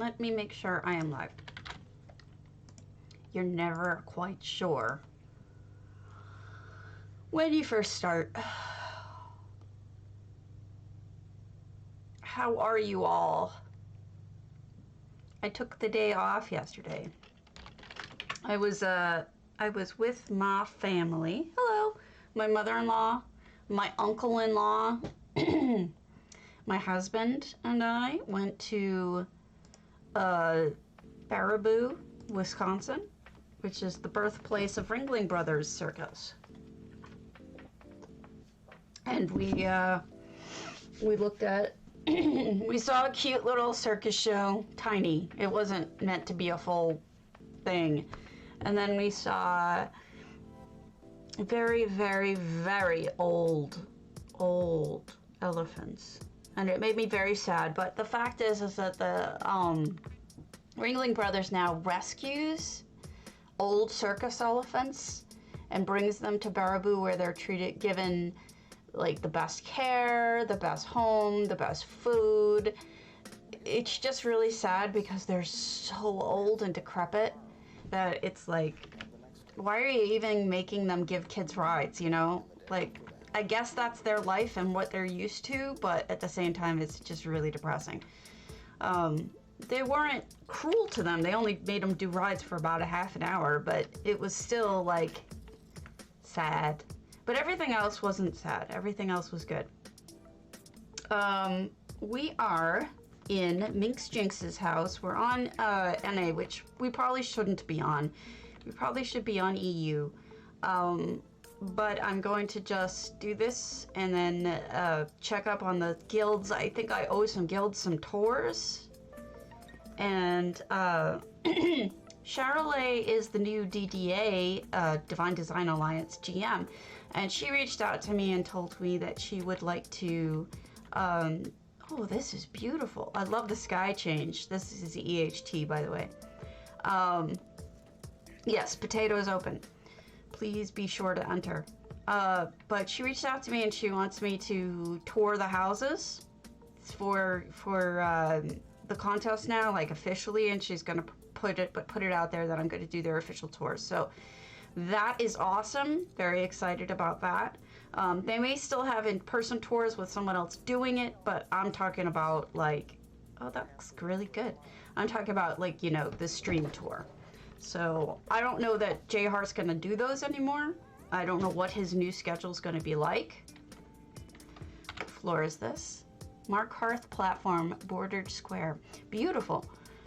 Let me make sure I am live. You're never quite sure when you first start. How are you all? I took the day off yesterday. I was with my family. Hello. My mother-in-law, my uncle-in-law, my husband and I went to Baraboo, Wisconsin, which is the birthplace of Ringling Brothers Circus. And we looked at, we saw a cute little circus show, tiny. It wasn't meant to be a full thing. And then we saw very, very, very old elephants. And it made me very sad. But the fact is that the Ringling Brothers now rescues old circus elephants and brings them to Baraboo, where they're given like the best care, the best home, the best food. It's just really sad because they're so old and decrepit that it's like, why are you even making them give kids rides, you know? Like, I guess that's their life and what they're used to, but at the same time, it's just really depressing. They weren't cruel to them. They only made them do rides for about a half an hour, but it was still, like, sad. But everything else wasn't sad. Everything else was good. We are in Minx Jinx's house. We're on NA, which we probably shouldn't be on. We probably should be on EU. But I'm going to just do this and then check up on the guilds. I think I owe some guilds some tours. And Charolais is the new DDA, Divine Design Alliance GM. And she reached out to me and told me that she would like to, oh, this is beautiful. I love the sky change. This is the EHT, by the way. Yes, potato is open. Please be sure to enter. But she reached out to me and she wants me to tour the houses for the contest now, like officially, and she's gonna put it out there that I'm gonna do their official tours. So that is awesome. Very excited about that. They may still have in-person tours with someone else doing it, but I'm talking about like, oh, that looks really good. I'm talking about like, you know, the stream tour. So I don't know that Jay Hart's gonna do those anymore. I don't know what his new schedule is gonna be like. What floor is this? Mark Hearth platform, bordered square. Beautiful.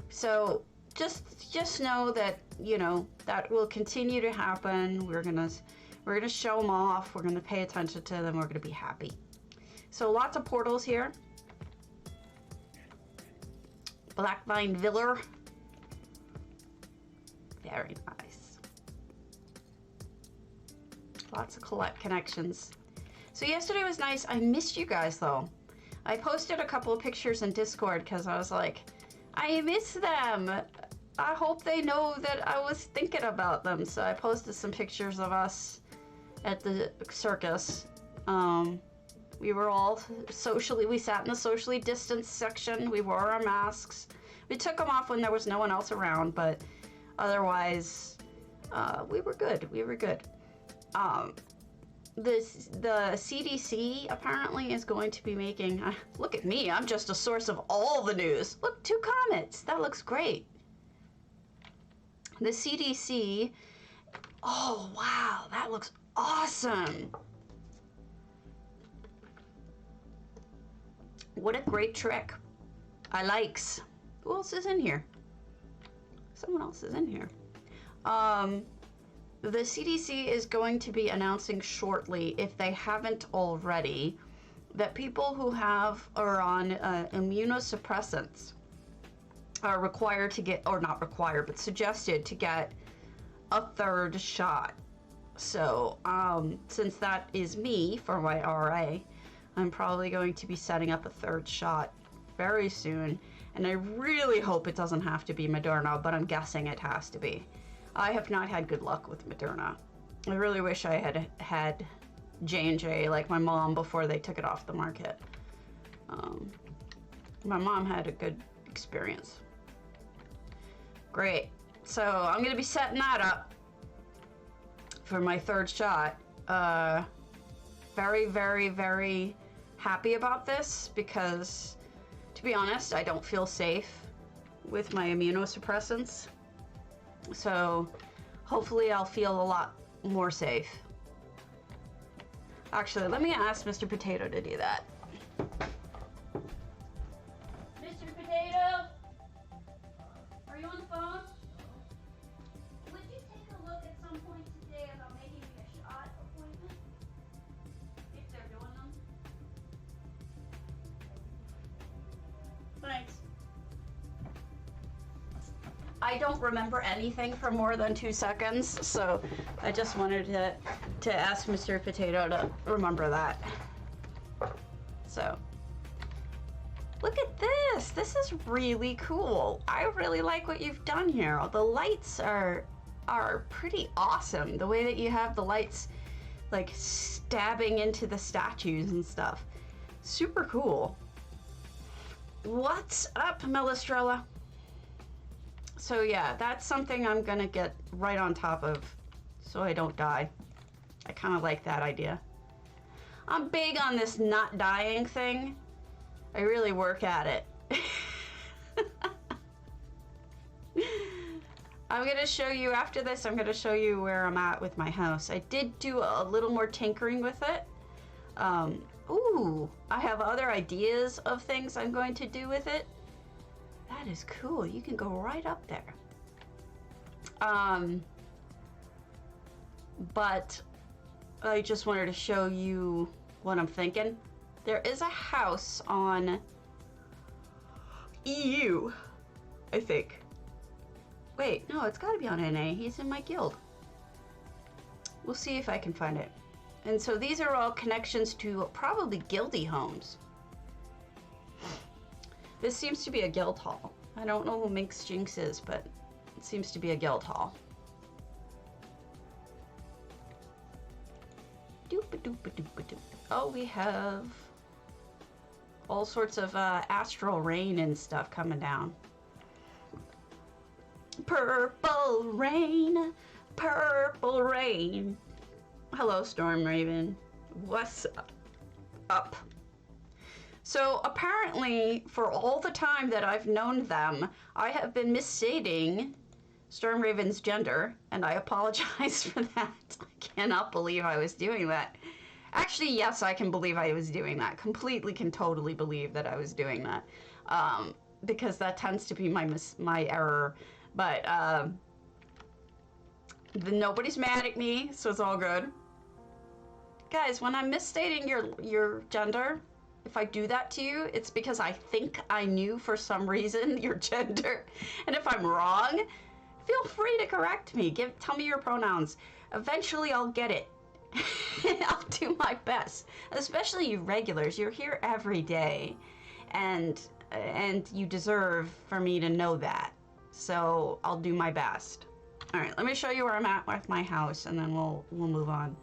So just know that, you know, that will continue to happen. We're gonna show them off. We're gonna pay attention to them. We're gonna be happy. So lots of portals here. Blackvine Villa. Very nice. Lots of connections. So yesterday was nice. I missed you guys though. I posted a couple of pictures in Discord because I was like, I miss them. I hope they know that I was thinking about them. So I posted some pictures of us at the circus. We were all we sat in the socially distanced section. We wore our masks. We took them off when there was no one else around, but otherwise, we were good. We were good. The CDC apparently is going to be making, look at me, I'm just a source of all the news. Look, 2 comets, that looks great. The CDC, oh wow, that looks awesome. What a great trick. I likes. Who else is in here? Someone else is in here. The CDC is going to be announcing shortly, if they haven't already, that people who are on immunosuppressants are required to get, or not required, but suggested to get a 3rd shot. So, since that is me for my RA, I'm probably going to be setting up a 3rd shot very soon. And I really hope it doesn't have to be Moderna, but I'm guessing it has to be. I have not had good luck with Moderna. I really wish I had J&J like my mom before they took it off the market. My mom had a good experience. Great. So I'm gonna be setting that up for my third shot. Very, very, very happy about this because, to be honest, I don't feel safe with my immunosuppressants. So hopefully I'll feel a lot more safe. Actually, let me ask Mr. Potato to do that. Mr. Potato? Are you on the phone? Would you take a look at some point today about making me a shot appointment? If they're doing them. Thanks. I don't remember anything for more than 2 seconds, so I just wanted to ask Mr. Potato to remember that. So, look at this. This is really cool. I really like what you've done here. The lights are pretty awesome. The way that you have the lights like stabbing into the statues and stuff. Super cool. What's up, Melistrella? So yeah, that's something I'm gonna get right on top of so I don't die. I kind of like that idea. I'm big on this not dying thing. I really work at it. I'm gonna show you, after this, I'm gonna show you where I'm at with my house. I did do a little more tinkering with it. Ooh, I have other ideas of things I'm going to do with it. That is cool. You can go right up there. But I just wanted to show you what I'm thinking. There is a house on EU, I think. Wait, no, it's got to be on NA. He's in my guild. We'll see if I can find it. And so these are all connections to probably guildy homes. This seems to be a guildhall. I don't know who makes jinxes, but it seems to be a guildhall. Oh, we have all sorts of astral rain and stuff coming down. Purple rain, purple rain. Hello, Storm Raven. What's up? So apparently, for all the time that I've known them, I have been misstating Storm Raven's gender, and I apologize for that. I cannot believe I was doing that. Actually, yes, I can believe I was doing that. Completely can totally believe that I was doing that. Because that tends to be my error. But nobody's mad at me, so it's all good. Guys, when I'm misstating your gender, if I do that to you, it's because I think I knew for some reason your gender. And if I'm wrong, feel free to correct me. Tell me your pronouns. Eventually I'll get it. I'll do my best. Especially you regulars. You're here every day. And you deserve for me to know that. So I'll do my best. Alright, let me show you where I'm at with my house and then we'll move on.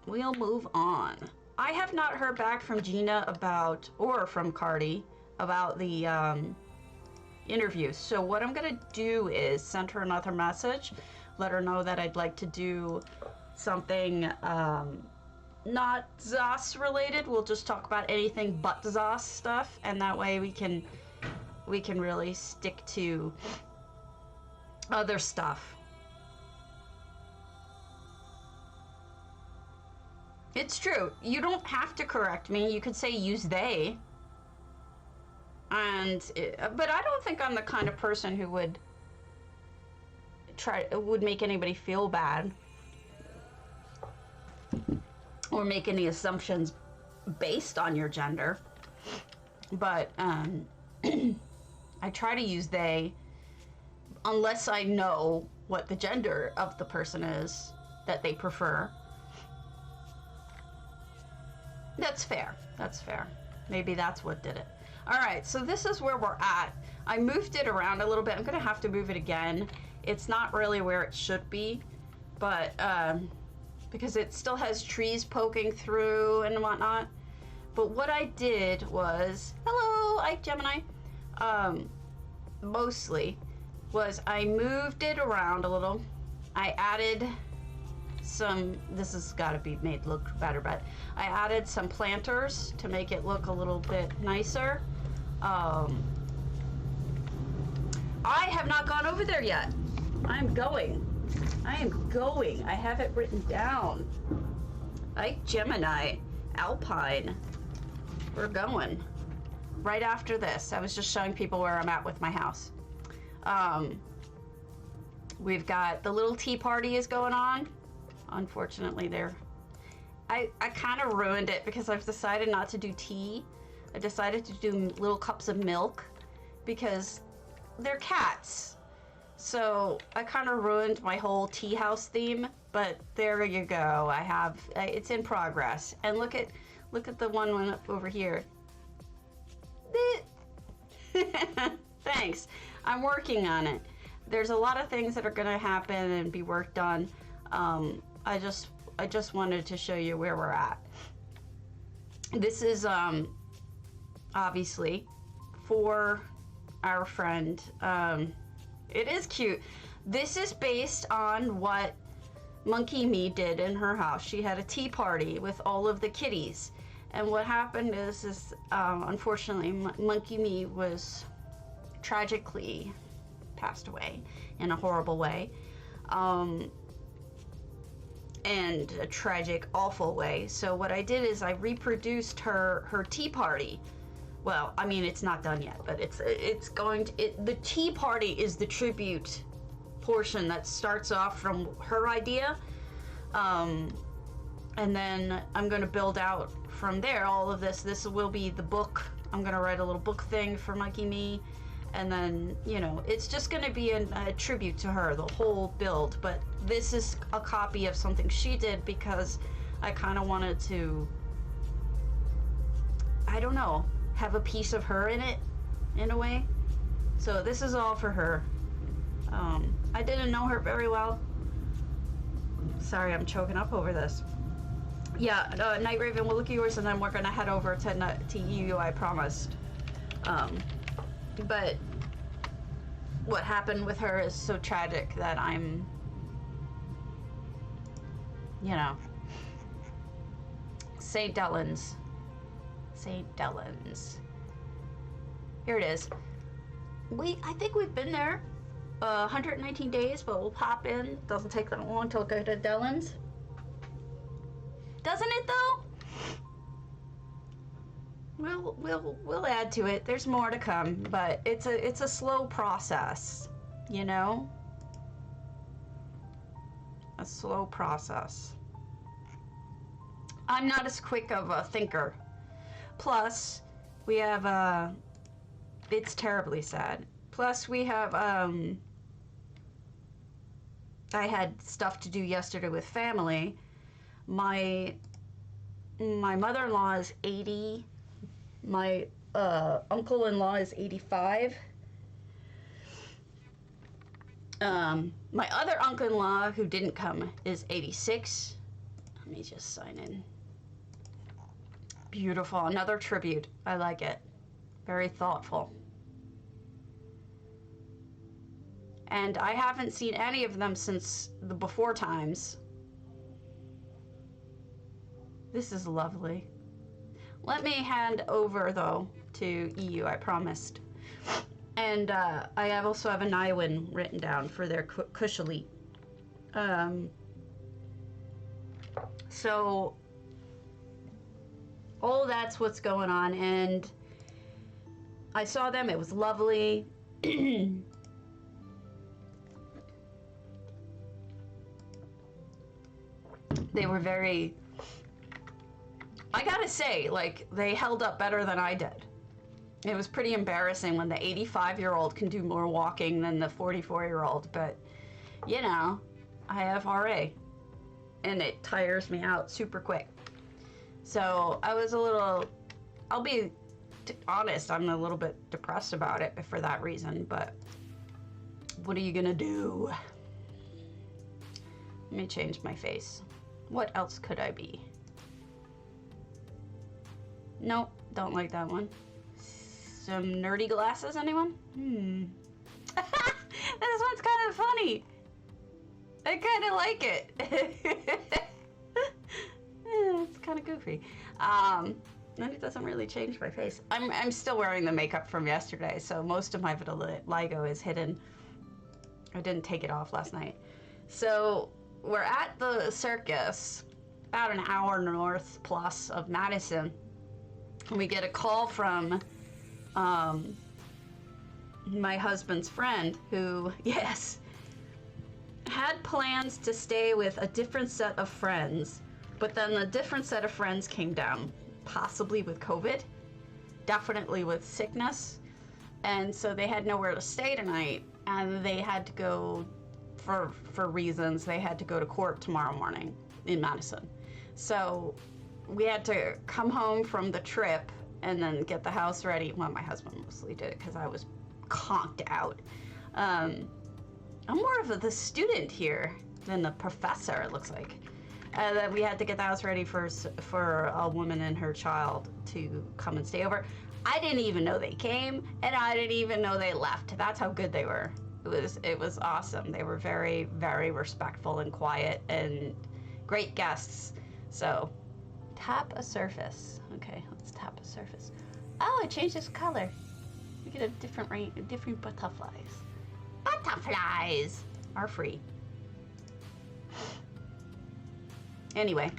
We'll move on. I have not heard back from Gina about, or from Cardi, about the interview. So what I'm gonna do is send her another message, let her know that I'd like to do something not Zos related. We'll just talk about anything but Zos stuff, and that way we can really stick to other stuff. It's true. You don't have to correct me. You could say use they. But I don't think I'm the kind of person who would make anybody feel bad or make any assumptions based on your gender. But I try to use they unless I know what the gender of the person is that they prefer. That's fair. That's fair. Maybe that's what did it. All right, so this is where we're at. I moved it around a little bit. I'm going to have to move it again. It's not really where it should be, but because it still has trees poking through and whatnot. But what I did was, hello, Ike Gemini. mostly was I moved it around a little. I added some, this has got to be made look better, but I added some planters to make it look a little bit nicer. I have not gone over there yet. I'm going. I am going. I have it written down. Gemini, Alpine. We're going. Right after this. I was just showing people where I'm at with my house. We've got the little tea party is going on. Unfortunately, I kind of ruined it because I've decided not to do tea. I decided to do little cups of milk because they're cats. So I kind of ruined my whole tea house theme, but there you go. It's in progress. And look at the one up over here. Thanks. I'm working on it. There's a lot of things that are going to happen and be worked on. I just wanted to show you where we're at. This is obviously for our friend. It is cute. This is based on what Monkey Me did in her house. She had a tea party with all of the kitties. And what happened is unfortunately, Monkey Me was tragically passed away in a horrible way. And a tragic, awful way. So what I did is I reproduced her tea party. Well, I mean, it's not done yet, but the tea party is the tribute portion that starts off from her idea. And then I'm going to build out from there all of this. This will be the book. I'm going to write a little book thing for Monkey Me. And then, you know, it's just going to be a tribute to her, the whole build. But this is a copy of something she did because I kind of wanted to, I don't know, have a piece of her in it, in a way. So this is all for her. I didn't know her very well. Sorry, I'm choking up over this. Yeah, Night Raven, we'll look at yours and then we're going to head over to EU, I promised. But what happened with her is so tragic that I'm, you know, St. Delyns. St. Delyns. Here it is. I think we've been there 119 days, but we'll pop in. Doesn't take that long to go to Delyns. Doesn't it though? We'll add to it. There's more to come, but it's a slow process, you know? A slow process. I'm not as quick of a thinker. Plus, we have it's terribly sad. Plus, we have I had stuff to do yesterday with family. My mother-in-law is 80. My uncle-in-law is 85. My other uncle-in-law, who didn't come, is 86. Let me just sign in. Beautiful. Another tribute. I like it. Very thoughtful. And I haven't seen any of them since the before times. This is lovely. Let me hand over, though, to EU, I promised. And I also have an Iwin written down for their kushalit. So, all that's what's going on, and I saw them. It was lovely. They were very... I gotta say, like, they held up better than I did. It was pretty embarrassing when the 85-year-old can do more walking than the 44-year-old, but, you know, I have RA, and it tires me out super quick. So I was a little, I'll be honest, I'm a little bit depressed about it for that reason, but what are you gonna do? Let me change my face. What else could I be? Nope, don't like that one. Some nerdy glasses, anyone? I kind of like it. It's kind of goofy. And it doesn't really change my face. I'm still wearing the makeup from yesterday, so most of my vitiligo is hidden. I didn't take it off last night. So we're at the circus, about an hour north plus of Madison. And we get a call from my husband's friend who, yes, had plans to stay with a different set of friends, but then a different set of friends came down, possibly with COVID, definitely with sickness, and so they had nowhere to stay tonight, and they had to go, for reasons, they had to go to court tomorrow morning in Madison. So we had to come home from the trip and then get the house ready. Well, my husband mostly did it because I was conked out. I'm more of the student here than the professor, it looks like. That we had to get the house ready for a woman and her child to come and stay over. I didn't even know they came, and I didn't even know they left. That's how good they were. It was awesome. They were very, very respectful and quiet and great guests. So, tap a surface. Okay, let's tap a surface. Oh, it changed its color. We get a different butterflies. Butterflies are free. Anyway,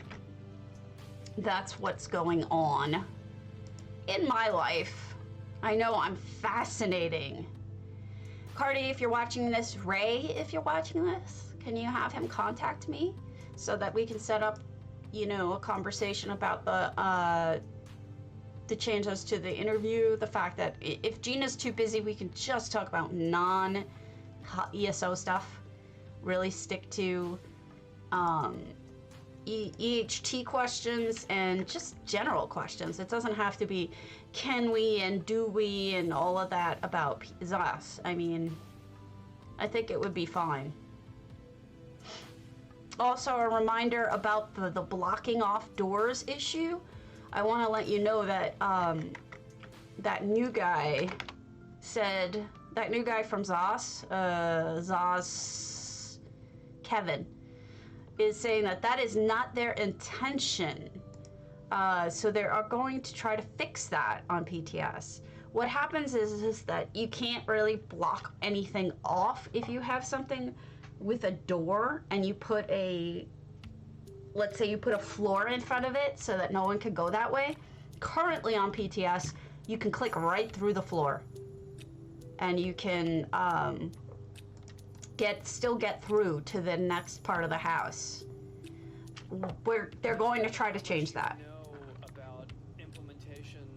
that's what's going on in my life. I know I'm fascinating. Cardi, if you're watching this, Ray, if you're watching this, can you have him contact me so that we can set up, you know, a conversation about the changes to the interview, the fact that if Gina's too busy, we can just talk about non-ESO stuff, really stick to EHT questions and just general questions. It doesn't have to be can we and do we and all of that about us. I mean, I think it would be fine. Also, a reminder about the blocking off doors issue. I want to let you know that that new guy said, that new guy from Zos, Kevin, is saying that is not their intention. So they are going to try to fix that on PTS. What happens is that you can't really block anything off if you have something with a door and you put let's say you put a floor in front of it so that no one could go that way. Currently on PTS, you can click right through the floor and you can still get through to the next part of the house. They're going to try to change that. About implementation.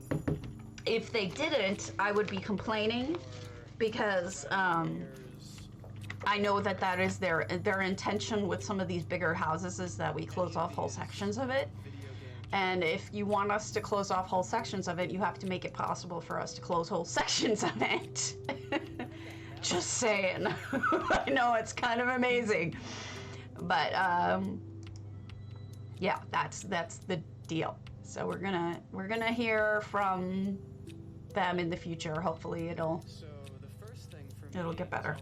If they didn't, I would be complaining because I know that is their intention with some of these bigger houses is that we close off whole sections of it. And if you want us to close off whole sections of it, you have to make it possible for us to close whole sections of it. Just saying. I know it's kind of amazing. But yeah, that's the deal. So we're gonna hear from them in the future. Hopefully it'll get better.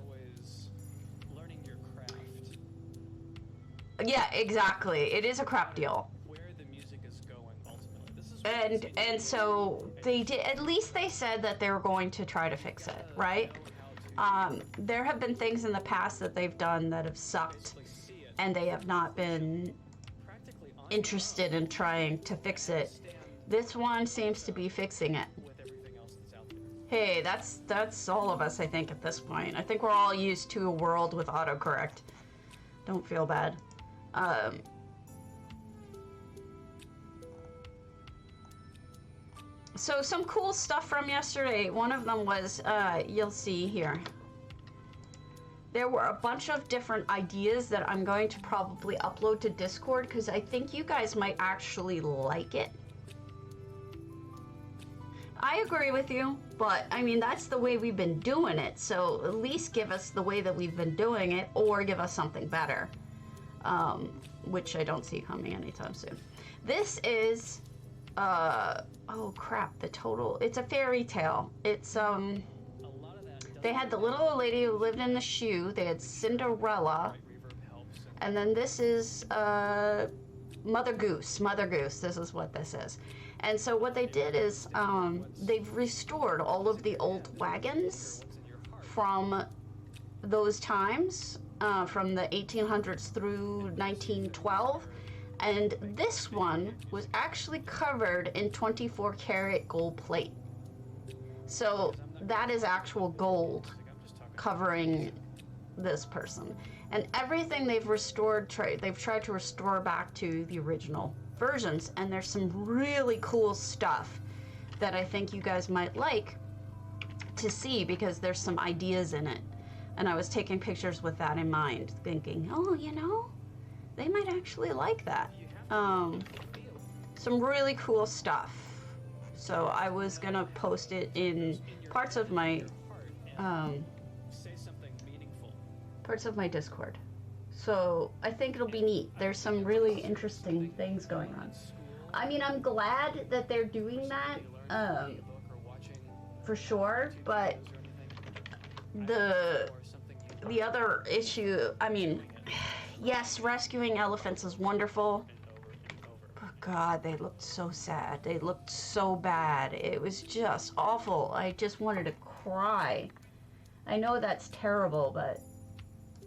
Yeah, exactly. It is a crap deal. Where the music is going ultimately. This is And so they did. At least they said that they were going to try to fix it, right? There have been things in the past that they've done that have sucked, and they have not been interested in trying to fix it. This one seems to be fixing it. Hey, that's all of us, I think, at this point. I think we're all used to a world with autocorrect. Don't feel bad. So some cool stuff from yesterday. One of them was, you'll see here. There were a bunch of different ideas that I'm going to probably upload to Discord because I think you guys might actually like it. I agree with you, but I mean, that's the way we've been doing it. So at least give us the way that we've been doing it or give us something better. Which I don't see coming anytime soon. This is, oh crap, it's a fairy tale. It's, they had the little old lady who lived in the shoe. They had Cinderella. And then this is Mother Goose. Mother Goose, this is what this is. And so what they did is they've restored all of the old wagons from those times, from the 1800s through 1912. And this one was actually covered in 24 karat gold plate. So that is actual gold covering this person. And everything they've restored, they've tried to restore back to the original versions. And there's some really cool stuff that I think you guys might like to see, because there's some ideas in it. And I was taking pictures with that in mind, thinking, oh, you know, they might actually like that. Some really cool stuff. So I was gonna post it in parts of my Discord. So I think it'll be neat. There's some really interesting things going on. I mean, I'm glad that they're doing that, for sure, but the other issue, I mean, yes, rescuing elephants is wonderful, but God, they looked so sad. They looked so bad. It was just awful. I just wanted to cry. I know that's terrible, but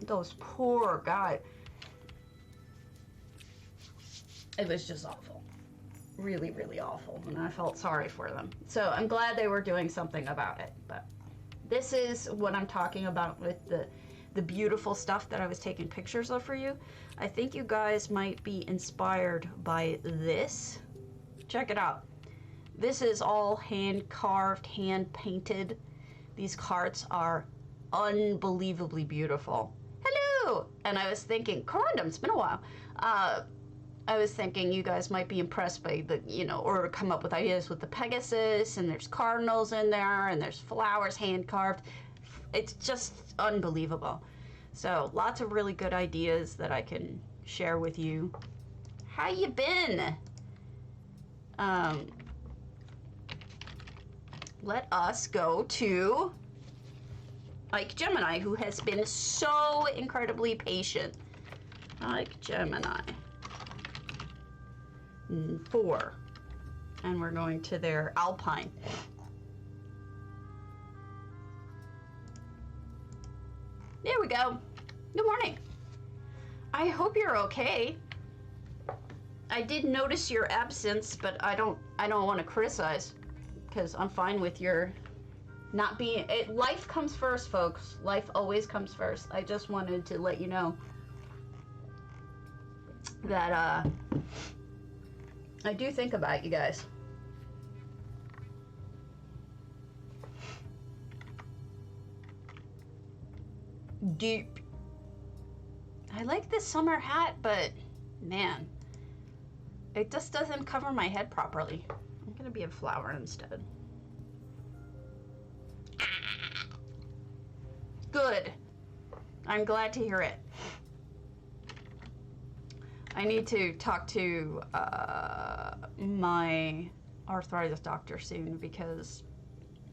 those poor guys. It was just awful. Really, really awful. And I felt sorry for them. So I'm glad they were doing something about it. But this is what I'm talking about with the beautiful stuff that I was taking pictures of for you. I think you guys might be inspired by this. Check it out. This is all hand carved, hand painted. These carts are unbelievably beautiful. Hello! And I was thinking, Corundum, it's been a while. I was thinking you guys might be impressed by the, you know, or come up with ideas with the Pegasus, and there's cardinals in there, and there's flowers hand carved. It's just unbelievable. So lots of really good ideas that I can share with you. How you been? Let us go to Ike Gemini, who has been so incredibly patient. Ike Gemini. 4. And we're going to their alpine. There we go. Good morning. I hope you're okay. I did notice your absence, but I don't want to criticize, because I'm fine with your not being. Life comes first, folks. Life always comes first. I just wanted to let you know that I do think about you guys. Deep. I like this summer hat, but man, it just doesn't cover my head properly. I'm gonna be a flower instead. Good. I'm glad to hear it. I need to talk to my arthritis doctor soon, because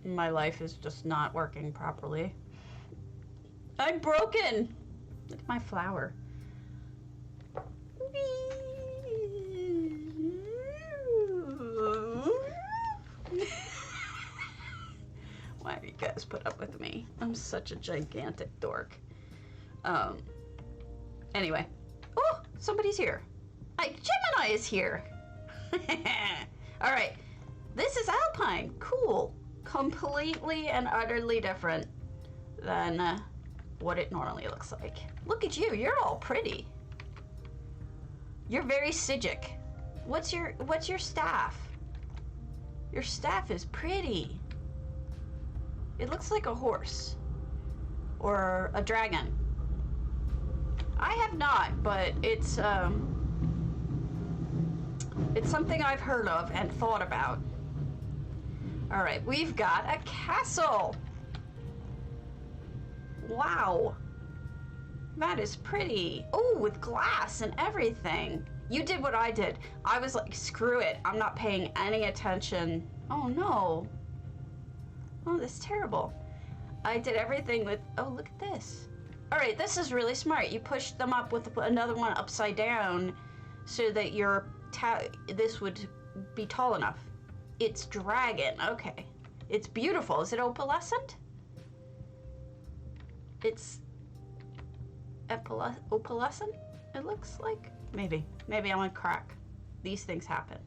my life is just not working properly. I'm broken! Look at my flower. Why do you guys put up with me? I'm such a gigantic dork. Anyway. Oh, somebody's here. Gemini is here. Alright. This is alpine. Cool. Completely and utterly different than what it normally looks like. Look at you. You're all pretty. You're very Sigic. What's your staff? Your staff is pretty. It looks like a horse or a dragon. I have not, but it's something I've heard of and thought about. All right, we've got a castle. Wow, that is pretty. Oh, with glass and everything. You did what I did. I was like, screw it. I'm not paying any attention. Oh no. Oh, that's terrible. I did everything with, oh, look at this. All right, this is really smart. You push them up with another one upside down so that this would be tall enough. It's dragon, okay. It's beautiful. Is it opalescent? It's opalescent, it looks like. Maybe I'm on crack. These things happen.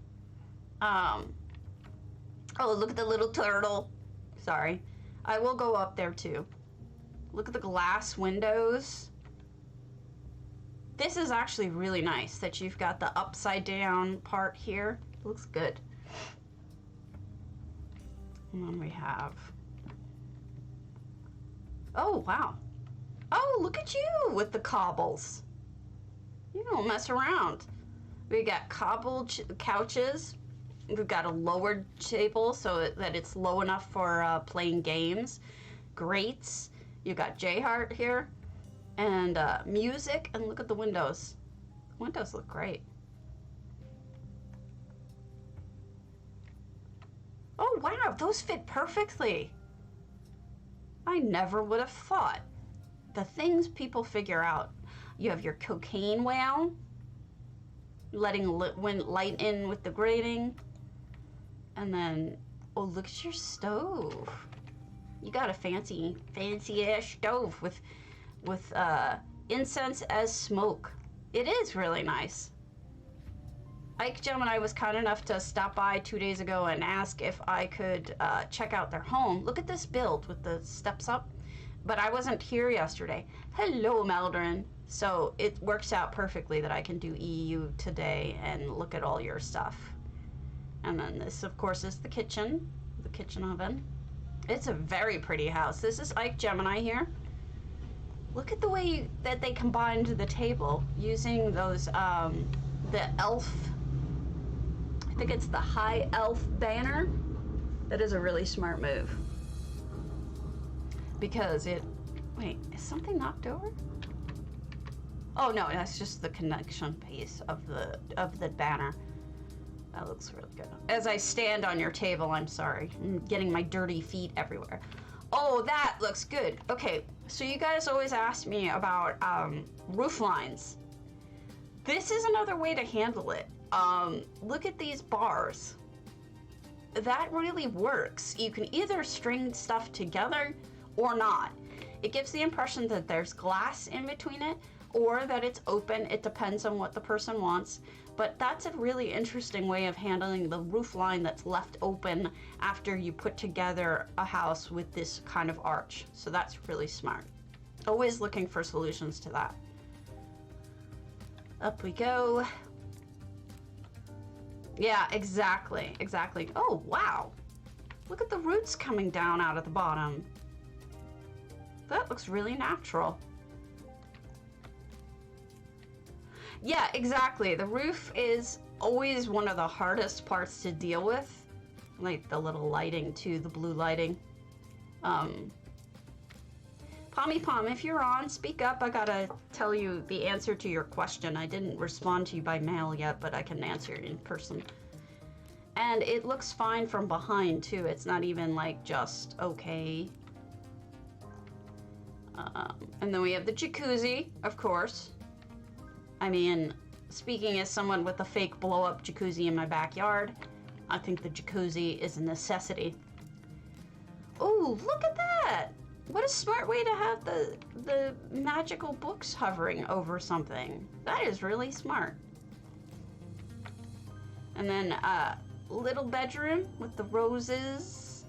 Oh, look at the little turtle. Sorry. I will go up there too. Look at the glass windows. This is actually really nice that you've got the upside down part here. It looks good. And then we have... Oh, wow. Oh, look at you with the cobbles. You don't mess around. We got cobbled couches. We've got a lowered table so that it's low enough for playing games. Grates. You got J-Heart here. And music. And look at the windows. The windows look great. Oh, wow. Those fit perfectly. I never would have thought. The things people figure out. You have your cocaine whale. Letting light in with the grating. And then, oh, look at your stove. You got a fancy ass stove with incense as smoke. It is really nice. Ike Gemini was kind enough to stop by 2 days ago and ask if I could check out their home. Look at this build with the steps up. But I wasn't here yesterday. Hello, Maldorin. So it works out perfectly that I can do EU today and look at all your stuff. And then this, of course, is the kitchen oven. It's a very pretty house. This is Ike Gemini here. Look at the way that they combined the table using those, the elf, I think it's the high elf banner. That is a really smart move. Because wait, is something knocked over? Oh no, that's just the connection piece of the banner. That looks really good. As I stand on your table, I'm sorry. I'm getting my dirty feet everywhere. Oh, that looks good. Okay, so you guys always ask me about roof lines. This is another way to handle it. Look at these bars. That really works. You can either string stuff together or not. It gives the impression that there's glass in between it or that it's open. It depends on what the person wants. But that's a really interesting way of handling the roof line that's left open after you put together a house with this kind of arch. So that's really smart. Always looking for solutions to that. Up we go. Yeah, exactly. Oh, wow. Look at the roots coming down out of the bottom. That looks really natural. Yeah, exactly. The roof is always one of the hardest parts to deal with. Like the little lighting too, the blue lighting. Pommy Pom, if you're on, speak up. I gotta tell you the answer to your question. I didn't respond to you by mail yet, but I can answer it in person. And it looks fine from behind too. It's not even like just okay. And then we have the jacuzzi, of course. I mean, speaking as someone with a fake blow-up jacuzzi in my backyard, I think the jacuzzi is a necessity. Oh, look at that! What a smart way to have the magical books hovering over something. That is really smart. And then little bedroom with the roses.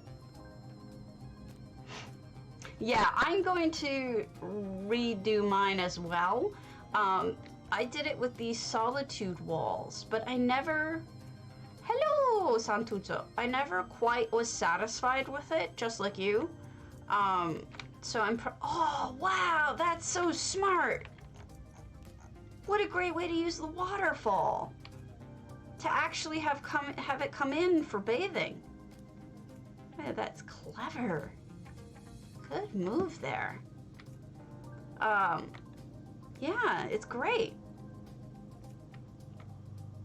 Yeah, I'm going to redo mine as well. I did it with these solitude walls, but I never... Hello, Santuzo. I never quite was satisfied with it, just like you. So oh, wow, that's so smart. What a great way to use the waterfall. To actually have it come in for bathing. Hey, that's clever. Good move there. Yeah, it's great.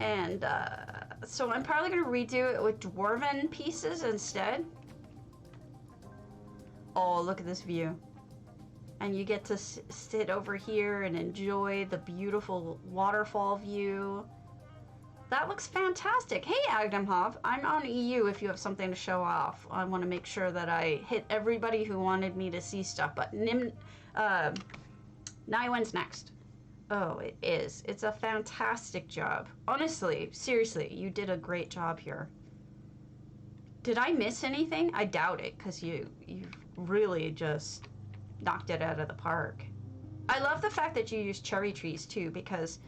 And so I'm probably gonna redo it with dwarven pieces instead. Oh, look at this view. and you get to sit over here and enjoy the beautiful waterfall view. That looks fantastic. Hey, Agdamhov, I'm on EU if you have something to show off. I want to make sure that I hit everybody who wanted me to see stuff, but Naiwen's next. Oh, it is. It's a fantastic job. Honestly, seriously, you did a great job here. Did I miss anything? I doubt it, because you really just knocked it out of the park. I love the fact that you used cherry trees, too, because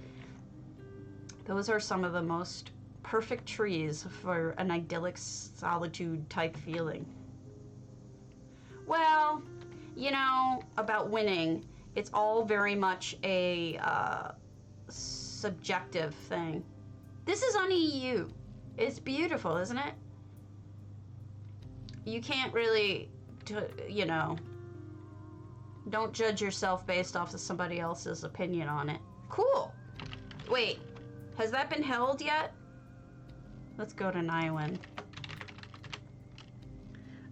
those are some of the most perfect trees for an idyllic solitude type feeling. Well, you know, about winning, it's all very much a subjective thing. This is on EU. It's beautiful, isn't it? You can't really, you know, don't judge yourself based off of somebody else's opinion on it. Cool. Wait, has that been held yet? Let's go to Naiwen.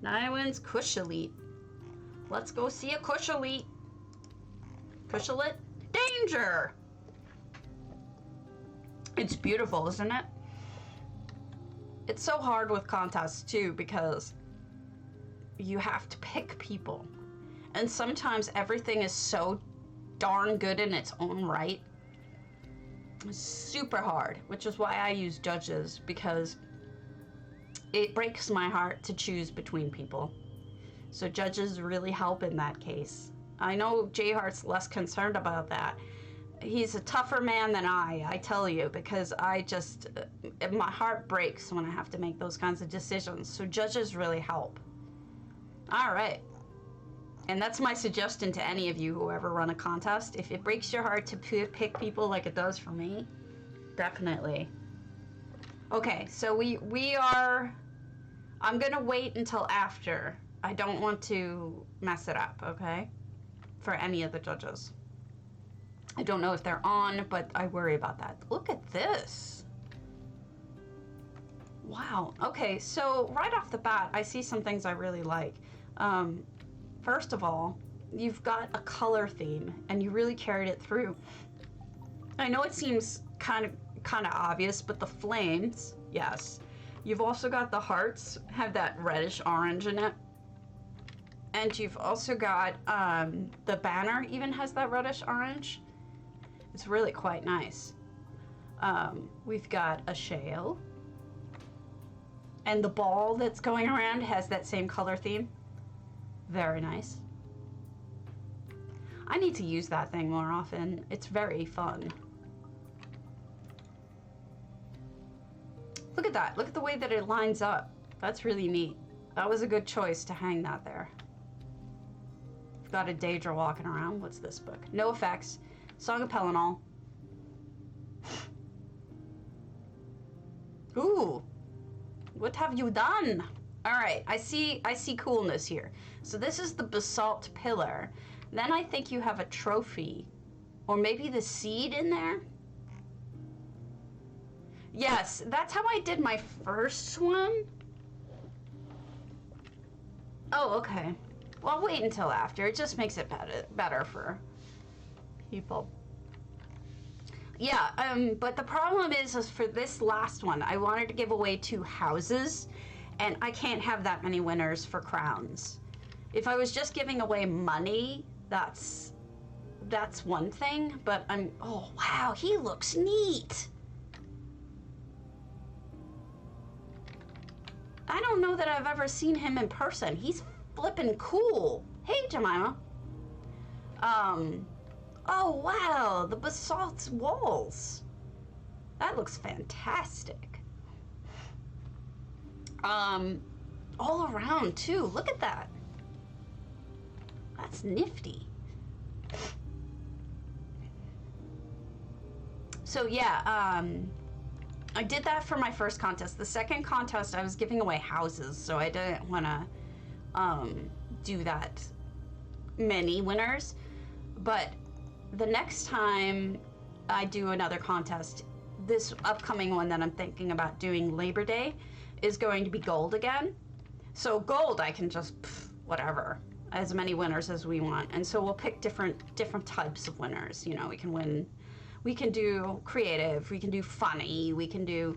Naiwen's kushalit. Let's go see a kushalit. Kushalit? Danger! It's beautiful, isn't it? It's so hard with contests, too, because you have to pick people. And sometimes everything is so darn good in its own right. It's super hard, which is why I use judges, because it breaks my heart to choose between people. So judges really help in that case. I know J-Heart's less concerned about that. He's a tougher man than I tell you, because I just, my heart breaks when I have to make those kinds of decisions. So judges really help. All right. And that's my suggestion to any of you who ever run a contest. If it breaks your heart to pick people like it does for me, definitely. Okay, so we are, I'm gonna wait until after. I don't want to mess it up, okay? For any of the judges. I don't know if they're on, but I worry about that. Look at this. Wow, okay, so right off the bat, I see some things I really like. First of all, you've got a color theme, and you really carried it through. I know it seems kind of obvious, but the flames, yes. You've also got the hearts, have that reddish orange in it. And you've also got, the banner even has that reddish orange. It's really quite nice. We've got a shale. And the ball that's going around has that same color theme. Very nice. I need to use that thing more often. It's very fun. Look at that. Look at the way that it lines up. That's really neat. That was a good choice to hang that there. We've got a Daedra walking around. What's this book? No Effects. Song of Pelennor. Ooh. What have you done? All right, I see coolness here. So this is the basalt pillar. Then I think you have a trophy, or maybe the seed in there. Yes, that's how I did my first one. Oh, okay. Well, wait until after. It just makes it better for people. Yeah, but the problem is for this last one, I wanted to give away 2 houses. And I can't have that many winners for crowns. If I was just giving away money, that's one thing, but oh wow, he looks neat. I don't know that I've ever seen him in person. He's flippin' cool. Hey, Jemima. Oh wow, the basalt walls. That looks fantastic. All around too. Look at that. That's nifty. So yeah, I did that for my first contest. The second contest, I was giving away houses, so I didn't want to do that many winners. But the next time I do another contest, this upcoming one that I'm thinking about doing Labor Day, is going to be gold again. So gold, I can just, whatever. as many winners as we want. And so we'll pick different types of winners. You know, we can do creative, we can do funny, we can do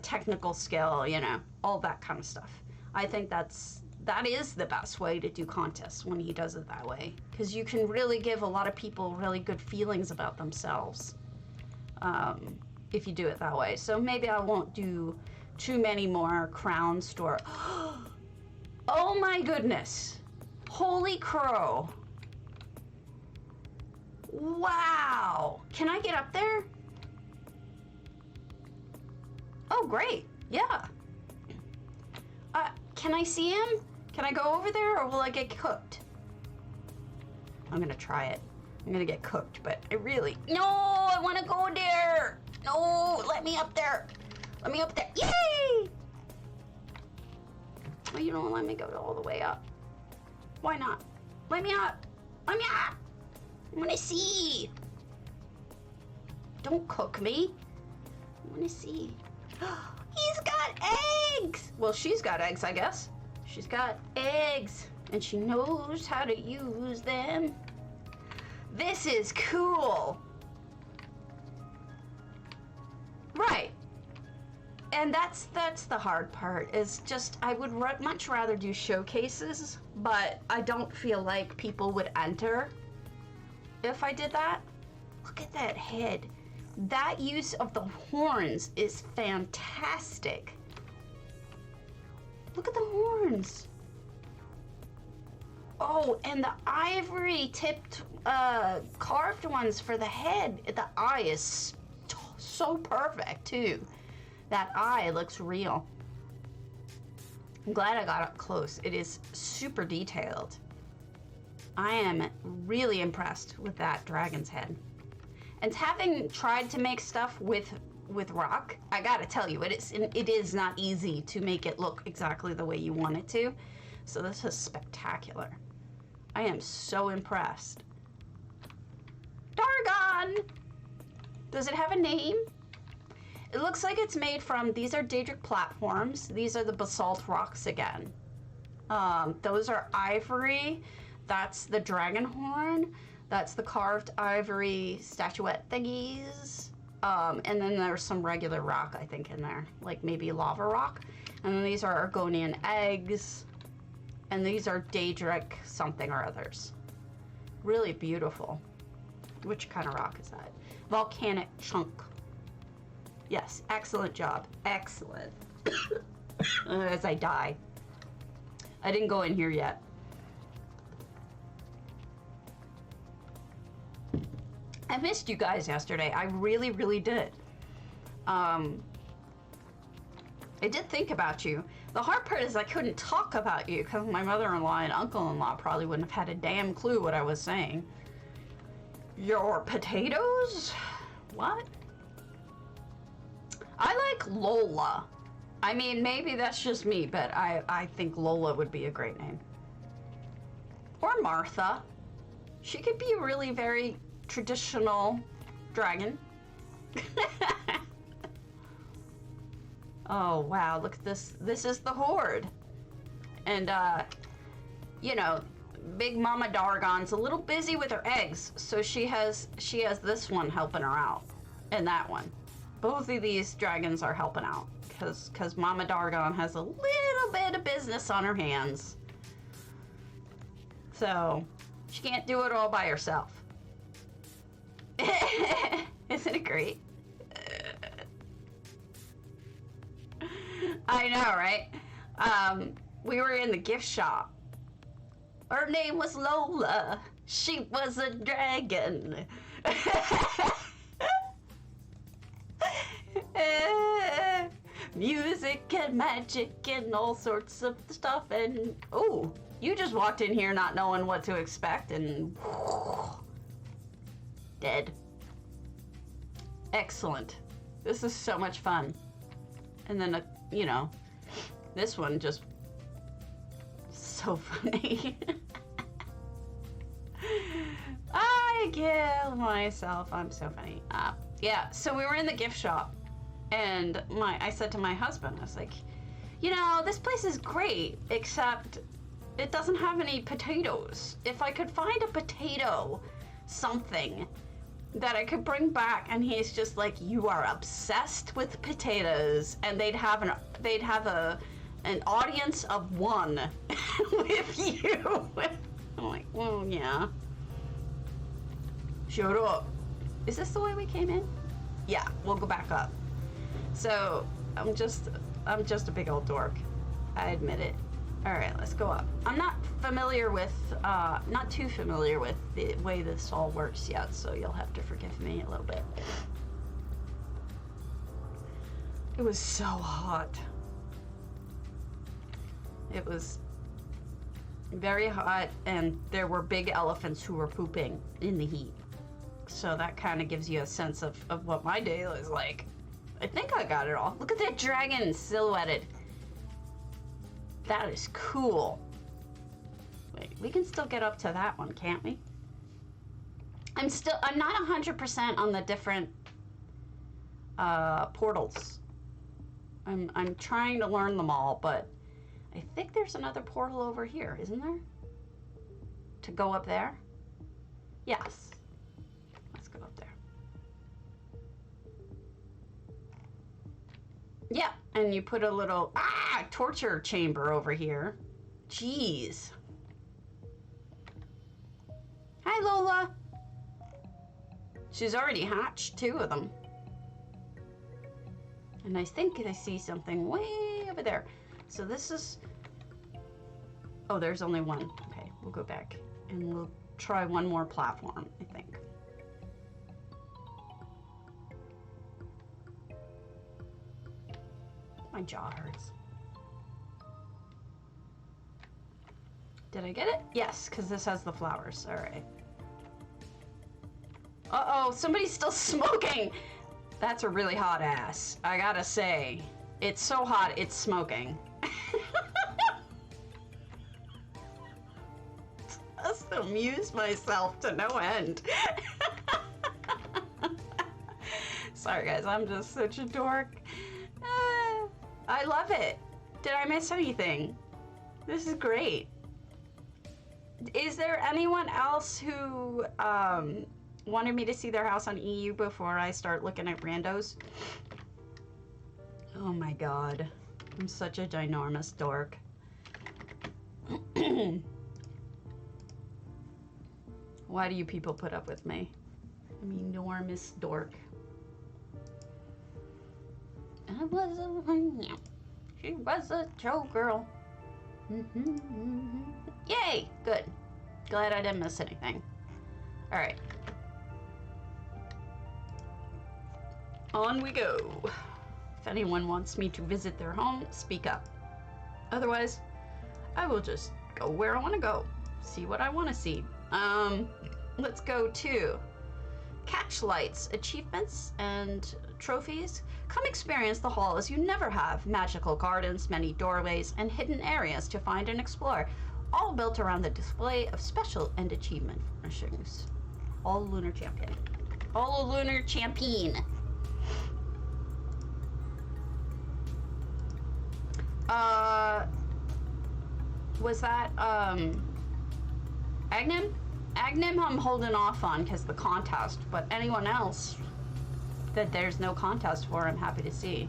technical skill, you know, all that kind of stuff. I think that is the best way to do contests when he does it that way, because you can really give a lot of people really good feelings about themselves if you do it that way. So maybe I won't do too many more crown store. Oh my goodness. Holy crow. Wow. Can I get up there? Oh, great. Yeah. Can I see him? Can I go over there, or will I get cooked? I'm gonna try it. I'm gonna get cooked, but no, I wanna go there. No, let me up there. Let me up there. Yay! Oh, you don't let me go all the way up. Why not? Let me up. Let me up. I wanna see. Don't cook me. I wanna see. He's got eggs! Well, she's got eggs, I guess. She's got eggs, and she knows how to use them. This is cool. Right. And that's the hard part, is just, I would much rather do showcases, but I don't feel like people would enter if I did that. Look at that head. That use of the horns is fantastic. Look at the horns. Oh, and the ivory tipped carved ones for the head. The eye is so perfect too. That eye looks real. I'm glad I got up close. It is super detailed. I am really impressed with that dragon's head. And having tried to make stuff with rock, I gotta tell you, it is not easy to make it look exactly the way you want it to. So this is spectacular. I am so impressed. Dargon! Does it have a name? It looks like it's made from, these are daedric platforms. These are the basalt rocks again. Those are ivory. That's the dragon horn. That's the carved ivory statuette thingies. And then there's some regular rock, I think, in there. Like maybe lava rock. And then these are Argonian eggs. And these are daedric something or others. Really beautiful. Which kind of rock is that? Volcanic chunk. Yes, excellent job. Excellent. As I die. I didn't go in here yet. I missed you guys yesterday. I really, really did. I did think about you. The hard part is I couldn't talk about you because my mother-in-law and uncle-in-law probably wouldn't have had a damn clue what I was saying. Your potatoes? What? I like Lola. I mean, maybe that's just me, but I think Lola would be a great name. Or Martha. She could be a really very traditional dragon. Oh, wow, look at this. This is the horde. And, you know, Big Mama Dargon's a little busy with her eggs, so she has this one helping her out, and that one. Both of these dragons are helping out, because Mama Dargon has a little bit of business on her hands. So, she can't do it all by herself. Isn't it great? I know, right? We were in the gift shop. Her name was Lola. She was a dragon. Music and magic and all sorts of stuff. And oh, you just walked in here not knowing what to expect and dead. Excellent. This is so much fun. And then, you know, this one just so funny. I kill myself. I'm so funny. Yeah, so we were in the gift shop, and I said to my husband, I was like, you know, this place is great, except it doesn't have any potatoes. If I could find a potato something that I could bring back, and he's just like, you are obsessed with potatoes, and they'd have an audience of one with you. I'm like, well, yeah. Shut up. Is this the way we came in? Yeah, we'll go back up. So I'm just a big old dork. I admit it. All right, let's go up. I'm not too familiar with the way this all works yet, so you'll have to forgive me a little bit. It was so hot. It was very hot, and there were big elephants who were pooping in the heat. So that kind of gives you a sense of what my day was like. I think I got it all. Look at that dragon silhouetted. That is cool. Wait, we can still get up to that one, can't we? I'm not 100% on the different portals. I'm trying to learn them all, but I think there's another portal over here, isn't there? To go up there? Yes. Let's go up there. Yeah, and you put a little torture chamber over here. Jeez. Hi, Lola. She's already hatched 2 of them. And I think I see something way over there. So this is... Oh, there's only one. Okay, we'll go back and we'll try one more platform, I think. My jaw hurts. Did I get it? Yes, because this has the flowers. All right. Uh-oh, somebody's still smoking. That's a really hot ass, I gotta say. It's so hot, it's smoking. Just amuse myself to no end. Sorry guys, I'm just such a dork. I love it. Did I miss anything? This is great. Is there anyone else who wanted me to see their house on EU before I start looking at randos? Oh my god. I'm such a ginormous dork. Why do you people put up with me? I'm an enormous dork. She was a showgirl. Yay! Good. Glad I didn't miss anything. Alright. On we go. If anyone wants me to visit their home, speak up. Otherwise, I will just go where I want to go. See what I want to see. Let's go to catch lights, achievements, and trophies. Come experience the hall as you never have. Magical gardens, many doorways, and hidden areas to find and explore. All built around the display of special and achievement furnishings. All Lunar Champion. All Lunar Champion. Was that, Agnim? Agnim I'm holding off on because the contest, but anyone else that there's no contest for, I'm happy to see.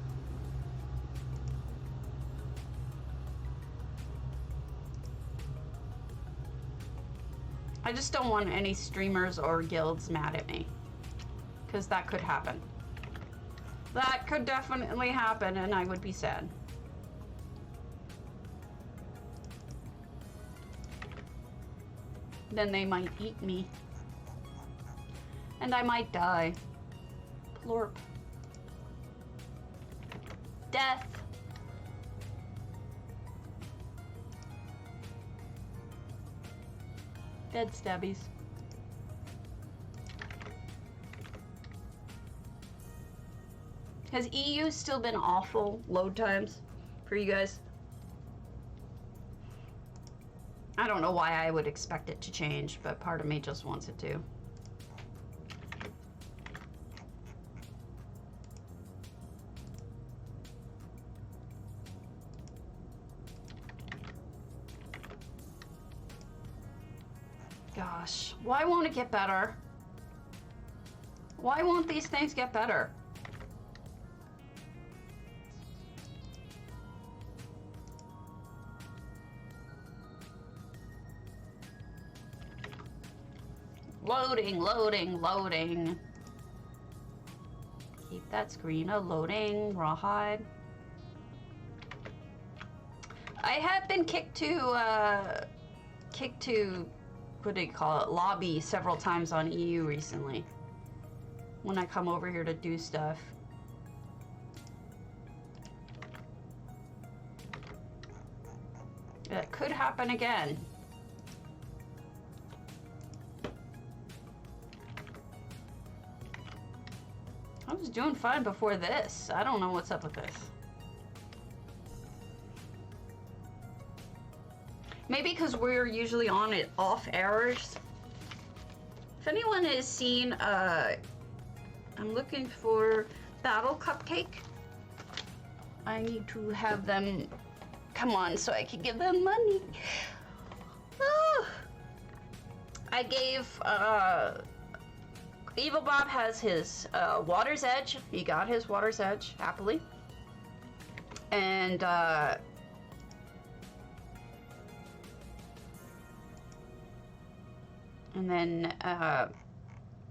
I just don't want any streamers or guilds mad at me, because that could happen. That could definitely happen, and I would be sad. Then they might eat me. And I might die. Plorp. Death. Dead stabbies. Has EU still been awful load times for you guys? I don't know why I would expect it to change, but part of me just wants it to. Gosh, why won't it get better? Why won't these things get better? Loading, loading, loading. Keep that screen a-loading, rawhide. I have been kicked to, what do you call it, lobby several times on EU recently. When I come over here to do stuff. That could happen again. I was doing fine before this. I don't know what's up with this. Maybe because we're usually on it off hours. If anyone has seen, I'm looking for Battle Cupcake. I need to have them come on so I can give them money. Oh. I gave, Evil Bob has his Water's Edge. He got his Water's Edge, happily. And, then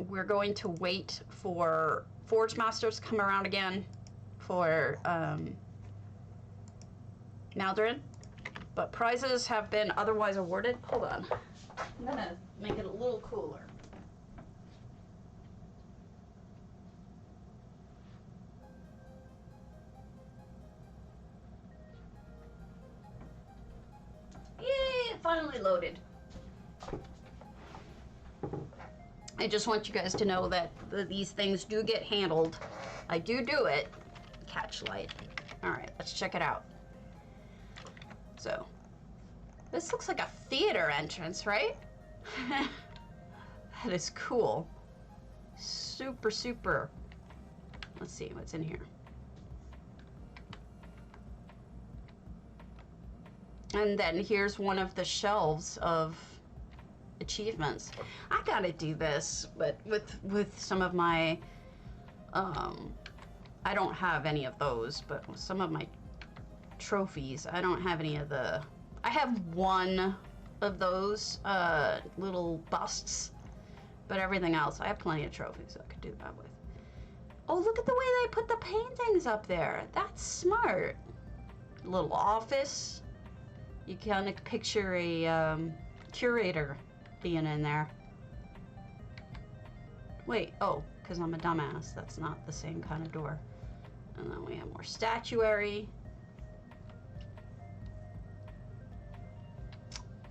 we're going to wait for Forge Masters to come around again for Maldarin. But prizes have been otherwise awarded. Hold on. I'm gonna make it a little cooler. Yay, it finally loaded. I just want you guys to know that these things do get handled. I do it. Catch light. All right, let's check it out. So, this looks like a theater entrance, right? That is cool. Super, super. Let's see what's in here. And then here's one of the shelves of achievements. I gotta do this, but with some of my, I don't have any of those, but with some of my trophies, I don't have any of the, I have one of those little busts, but everything else, I have plenty of trophies I could do that with. Oh, look at the way they put the paintings up there. That's smart. Little office. You kind of picture a curator being in there. Wait, oh, because I'm a dumbass. That's not the same kind of door. And then we have more statuary.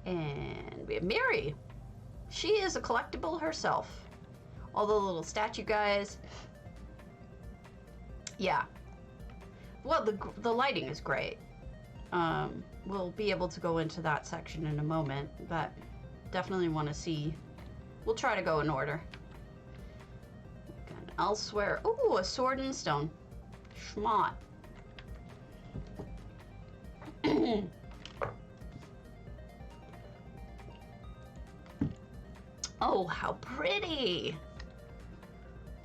And we have Mary. She is a collectible herself. All the little statue guys. Yeah. Well, the lighting is great. We'll be able to go into that section in a moment, but definitely want to see. We'll try to go in order. And elsewhere, ooh, a sword and stone. Schmott. Oh, how pretty.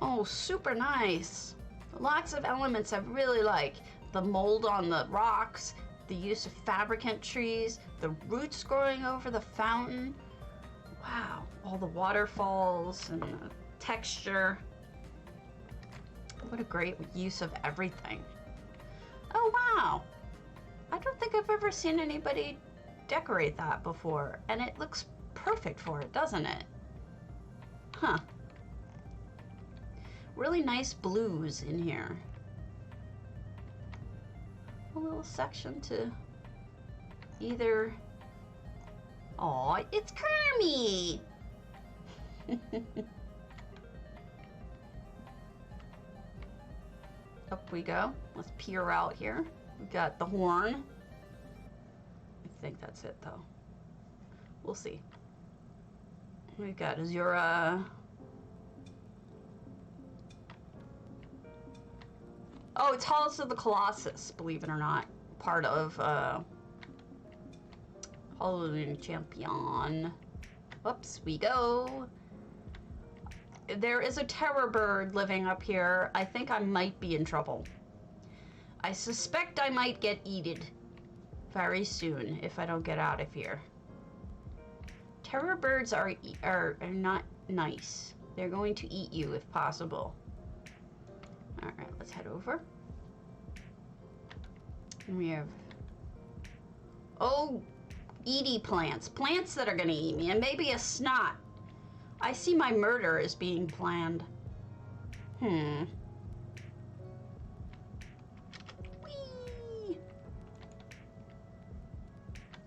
Oh, super nice. Lots of elements I really like. The mold on the rocks, the use of fabricant trees, the roots growing over the fountain. Wow, all the waterfalls and the texture. What a great use of everything. Oh, wow. I don't think I've ever seen anybody decorate that before, and it looks perfect for it, doesn't it? Huh. Really nice blues in here. A little section to either... Aw, it's Kermit! Up we go. Let's peer out here. We've got the horn. I think that's it, though. We'll see. We've got Azura. Oh, it's Halls of the Colossus, believe it or not. Part of Halloween Champion. Oops, we go. There is a terror bird living up here. I think I might be in trouble. I suspect I might get eaten very soon if I don't get out of here. Terror birds are not nice. They're going to eat you if possible. All right, let's head over. And we have, oh, eaty plants. Plants that are gonna eat me, and maybe a snot. I see my murder is being planned. Whee!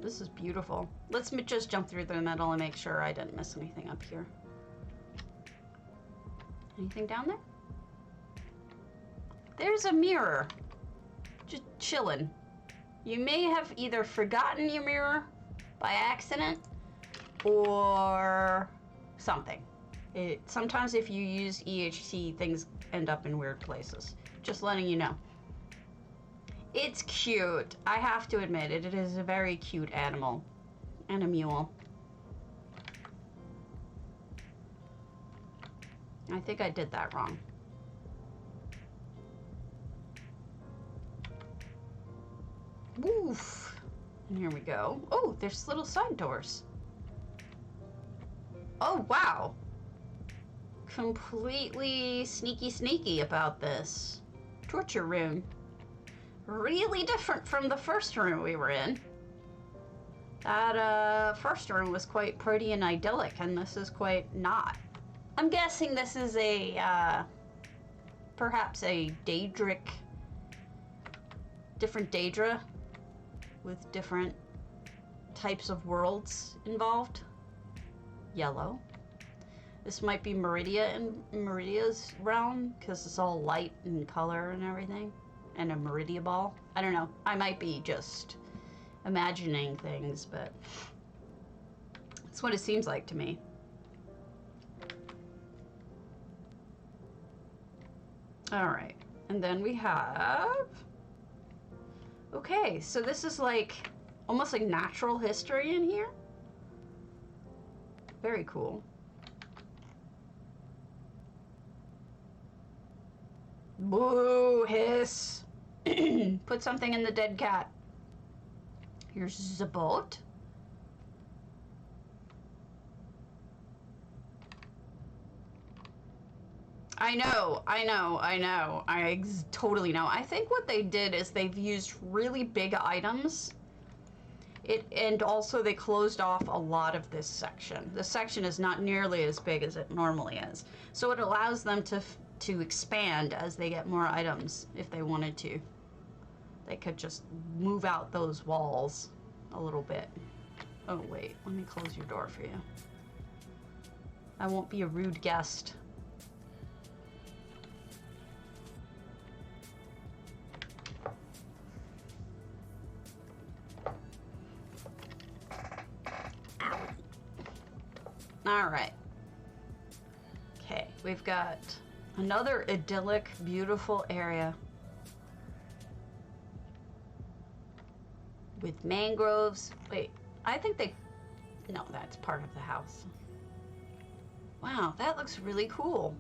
This is beautiful. Let's just jump through the middle and make sure I didn't miss anything up here. Anything down there? There's a mirror. Just chilling. You may have either forgotten your mirror by accident or something. Sometimes if you use EHC, things end up in weird places. Just letting you know. It's cute. I have to admit it. It is a very cute animal. And a mule. I think I did that wrong. Woof. And here we go. Oh, there's little side doors. Oh, wow. Completely sneaky about this. Torture room. Really different from the first room we were in. That first room was quite pretty and idyllic, and this is quite not. I'm guessing this is a, perhaps a Daedric, different Daedra with different types of worlds involved. Yellow. This might be Meridia's realm, because it's all light and color and everything. And a Meridia ball. I don't know. I might be just imagining things, but that's what it seems like to me. All right. And then we have... Okay, so this is like almost like natural history in here. Very cool. Boo, hiss. Put something in the dead cat. Here's the boat. I know. I totally know. I think what they did is they've used really big items. And also they closed off a lot of this section. This section is not nearly as big as it normally is. So it allows them to expand as they get more items if they wanted to. They could just move out those walls a little bit. Oh wait, let me close your door for you. I won't be a rude guest. Ow. All right. Okay, we've got another idyllic, beautiful area with mangroves. Wait, I think no, that's part of the house. Wow, that looks really cool.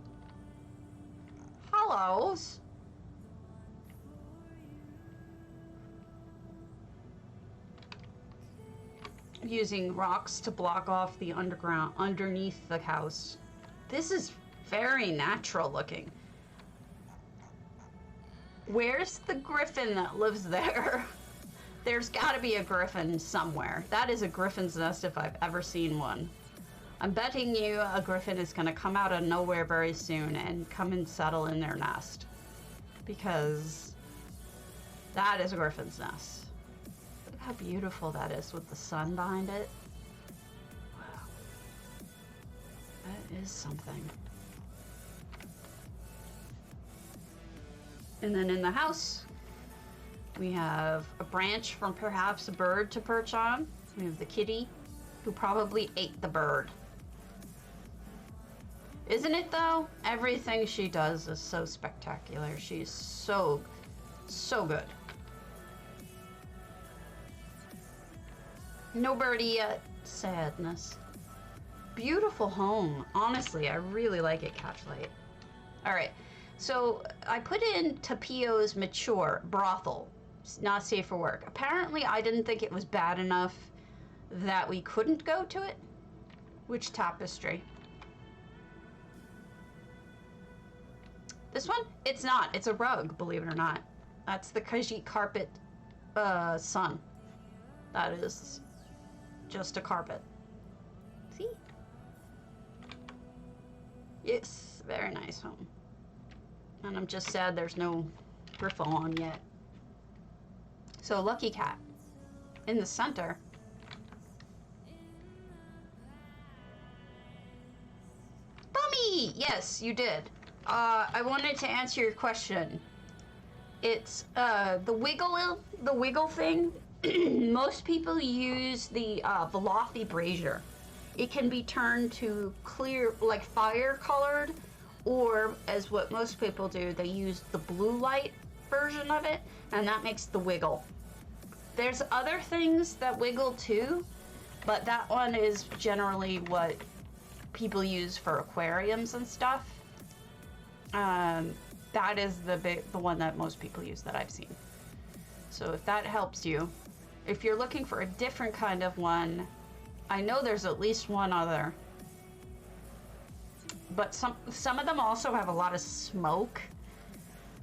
Hollows. Using rocks to block off the underground underneath the house. This is very natural looking. Where's the griffin that lives there? There's gotta be a griffin somewhere. That is a griffin's nest if I've ever seen one. I'm betting you a griffin is gonna come out of nowhere very soon and come and settle in their nest. Because that is a griffin's nest. Look how beautiful that is with the sun behind it. Wow. That is something. And then in the house, we have a branch from perhaps a bird to perch on. We have the kitty, who probably ate the bird. Isn't it though? Everything she does is so spectacular. She's so good. No birdie yet. Sadness. beautiful home. Honestly, I really like it, Catchlight. All right, so I put in Tapio's mature brothel. It's not safe for work. Apparently, I didn't think it was bad enough that we couldn't go to it. Which tapestry? This one? It's not. It's a rug, believe it or not. That's the Khajiit carpet sun. That is just a carpet. See? Yes, very nice home. And I'm just sad there's no griffon yet. So, lucky cat. In the center. Bummy! Yes, you did. I wanted to answer your question. It's the wiggle thing. Most people use the velothi brazier. It can be turned to clear, like fire colored, or as what most people do, they use the blue light version of it, and that makes the wiggle. There's other things that wiggle too, but that one is generally what people use for aquariums and stuff. That is the one that most people use that I've seen. So if that helps you, if you're looking for a different kind of one, I know there's at least one other. But some of them also have a lot of smoke.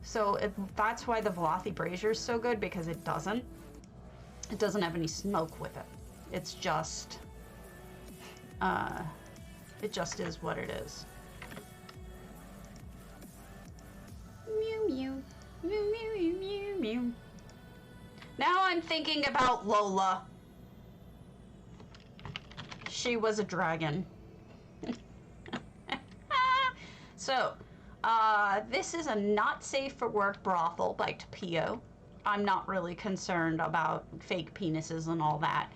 So that's why the velothi brazier is so good, because it doesn't have any smoke with it. It's just it just is what it is. Mew mew mew mew mew mew. Now I'm thinking about Lola. She was a dragon. So, this is a not safe for work brothel by Tapio. I'm not really concerned about fake penises and all that.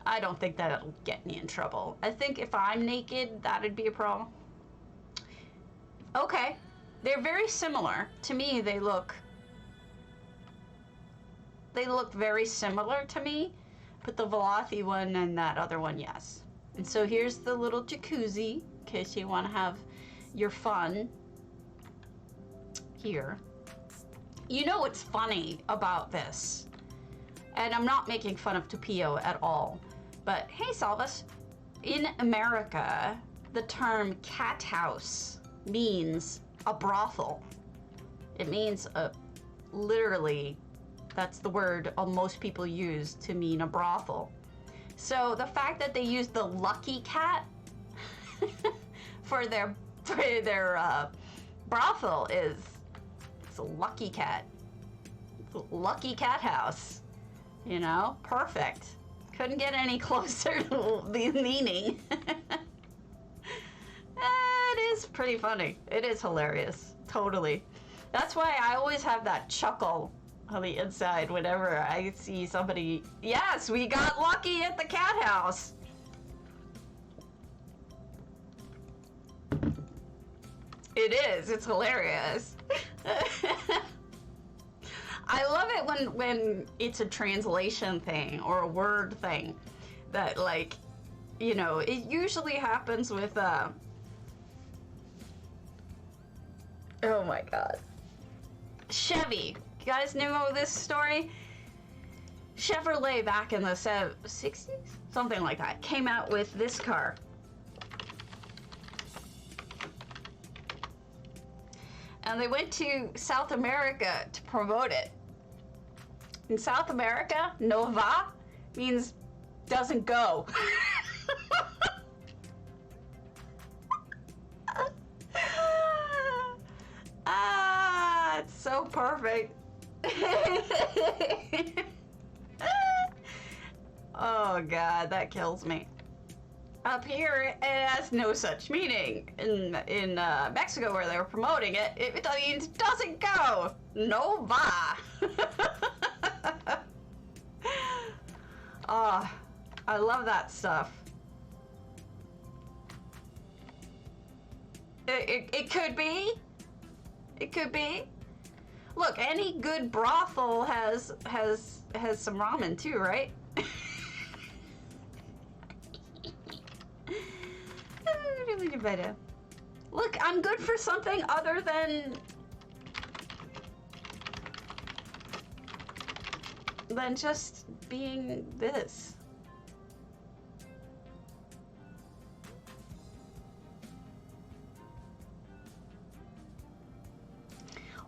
I don't think that'll get me in trouble. I think if I'm naked, that'd be a problem. Okay. They're very similar. To me, they look very similar to me, but the velothi one and that other one, yes. And so here's the little jacuzzi, in case you want to have your fun here. You know what's funny about this? And I'm not making fun of Tapio at all, but hey, Salvus, in America, the term cat house means a brothel. It means literally, that's the word most people use to mean a brothel. So the fact that they use the lucky cat for their brothel it's a lucky cat. It's a lucky cat house. You know, perfect. Couldn't get any closer to the meaning. It is pretty funny. It is hilarious. Totally. That's why I always have that chuckle on the inside whenever I see somebody. Yes, we got lucky at the cat house. It is. It's hilarious. I love it when it's a translation thing or a word thing that, like, you know, it usually happens with oh my god. Chevy. You guys know this story? Chevrolet back in the 60s? Something like that. Came out with this car. And they went to South America to promote it. In South America, Nova means doesn't go. It's so perfect. Oh god, that kills me. Up here, it has no such meaning. In Mexico, where they were promoting it, it means doesn't go. Nova. Oh, I love that stuff. It could be. It could be. Look, any good brothel has some ramen too, right? Look, I'm good for something other than just being this.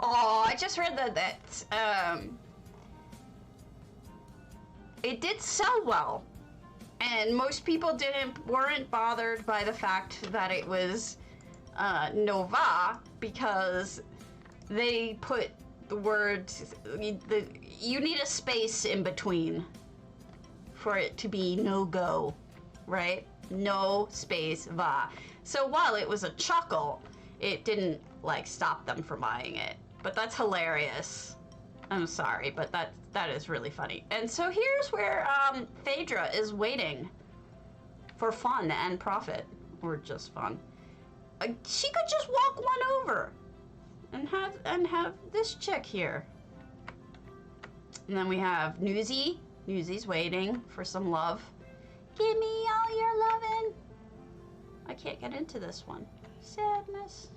Oh, I just read that it did sell well, and most people weren't bothered by the fact that it was Nova, because they put the word, you need a space in between for it to be no-go, right? No space va. So while it was a chuckle, it didn't like stop them from buying it. But that's hilarious. I'm sorry, but that is really funny. And so here's where Phaedra is waiting for fun and profit, or just fun. She could just walk one over and have this chick here. And then we have Newsy. Newsy's waiting for some love. Give me all your lovin'. I can't get into this one. Sadness.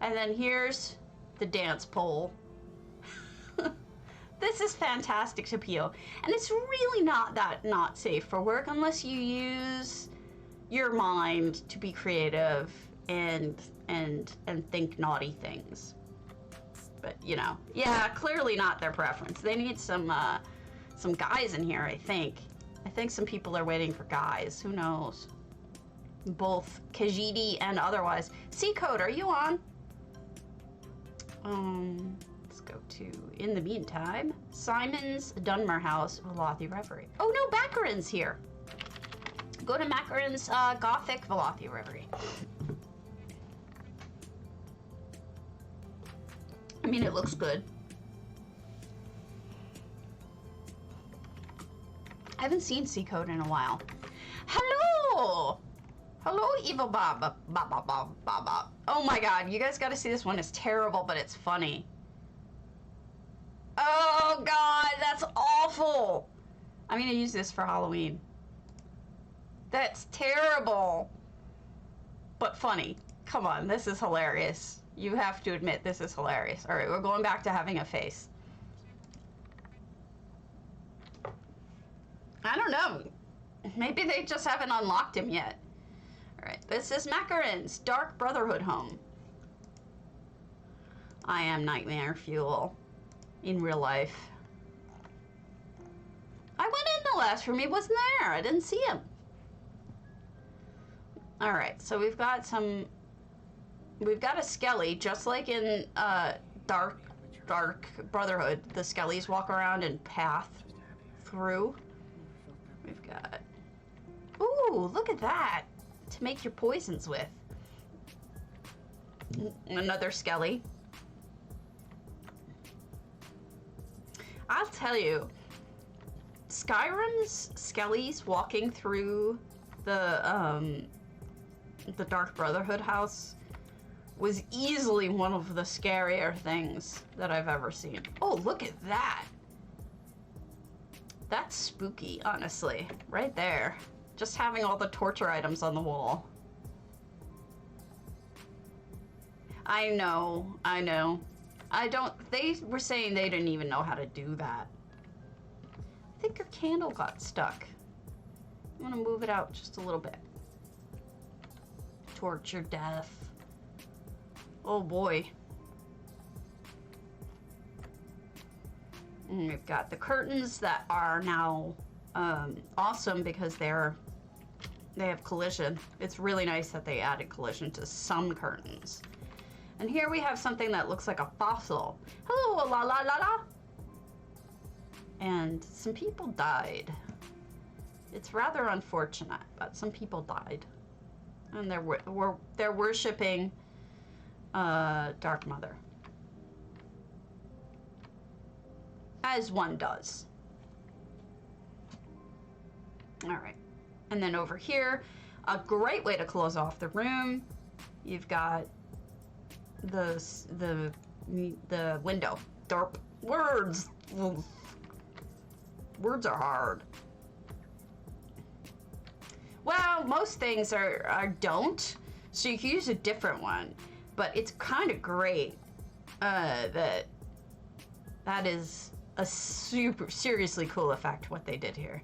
And then here's the dance pole. This is fantastic to peel. And it's really not safe for work unless you use your mind to be creative and think naughty things. But you know, yeah, clearly not their preference. They need some guys in here, I think. I think some people are waiting for guys. Who knows? Both Khajiit and otherwise. C-Code, are you on? Let's go to, in the meantime, Simon's Dunmer House, Velothi Reverie. Oh no, Makarine's here. Go to Makarine's Gothic Velothi Reverie. I mean, it looks good. I haven't seen C-Code in a while. Hello! Hello, Evil Bob. Oh my god, you guys gotta see this one. It's terrible, but it's funny. Oh god, that's awful. I'm gonna use this for Halloween. That's terrible, but funny. Come on, this is hilarious. You have to admit this is hilarious. All right, we're going back to having a face. I don't know. Maybe they just haven't unlocked him yet. All right, this is Makarine's Dark Brotherhood home. I am nightmare fuel in real life. I went in the last room. He wasn't there. I didn't see him. All right, so we've got a skelly, just like in Dark Brotherhood. The skellies walk around and path through. We've got, ooh, look at that, to make your poisons with. Another skelly. I'll tell you, Skyrim's skellies walking through the Dark Brotherhood house was easily one of the scarier things that I've ever seen. Oh, look at that. That's spooky, honestly. Right there. Just having all the torture items on the wall. I know. They were saying they didn't even know how to do that. I think your candle got stuck. I'm gonna move it out just a little bit. Torture death. Oh boy. And we've got the curtains that are now awesome because they have collision. It's really nice that they added collision to some curtains. And here we have something that looks like a fossil. Hello, la la la la. And some people died. It's rather unfortunate, but some people died. And they're worshiping Dark Mother. As one does. All right. And then over here, a great way to close off the room. You've got the window. Derp. Words. Words are hard. Well, most things are don't, so you can use a different one. But it's kind of great that is a super seriously cool effect what they did here.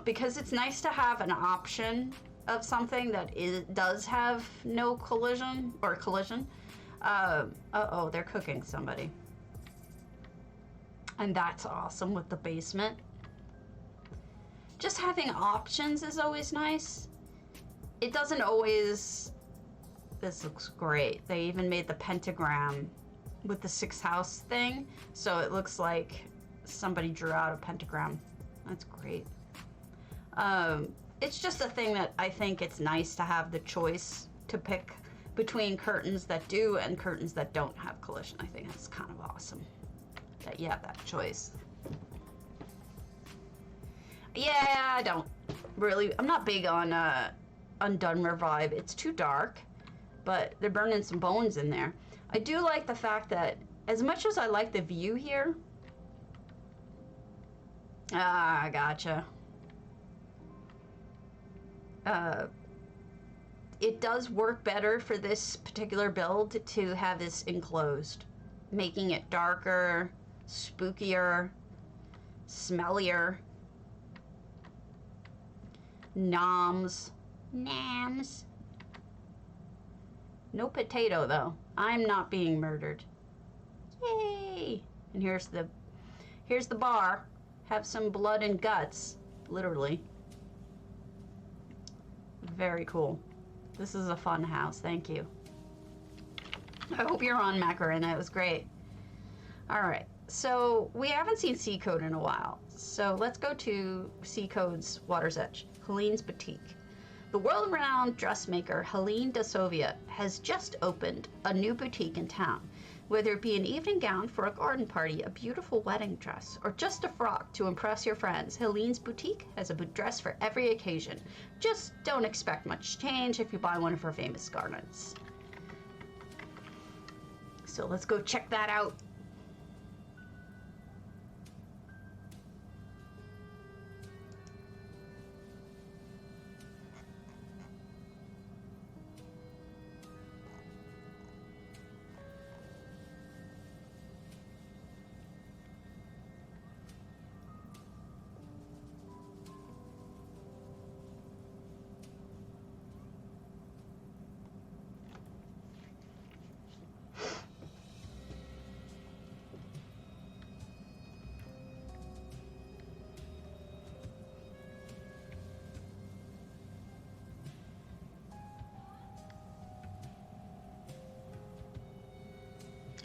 Because it's nice to have an option of something that does have no collision or collision. Uh-oh, they're cooking somebody. And that's awesome with the basement. Just having options is always nice. It doesn't always... This looks great. They even made the pentagram with the 6th house thing, so it looks like somebody drew out a pentagram. That's great. It's just a thing that I think it's nice to have the choice to pick between curtains that do and curtains that don't have collision. I think that's kind of awesome that you have that choice. Yeah, I don't really, I'm not big on Undunmer vibe. It's too dark, but they're burning some bones in there. I do like the fact that as much as I like the view here, gotcha. It does work better for this particular build to have this enclosed, making it darker, spookier, smellier. Noms. Nams. No potato though. I'm not being murdered. Yay! And here's the bar. Have some blood and guts, literally. Very cool. This is a fun house. Thank you. I hope you're on, makarine. That was great. All right. So we haven't seen C Code in a while. So let's go to C Code's Water's Edge, Helene's Boutique. The world-renowned dressmaker Helene de Sovia has just opened a new boutique in town. Whether it be an evening gown for a garden party, a beautiful wedding dress, or just a frock to impress your friends, Helene's Boutique has a dress for every occasion. Just don't expect much change if you buy one of her famous garments. So let's go check that out.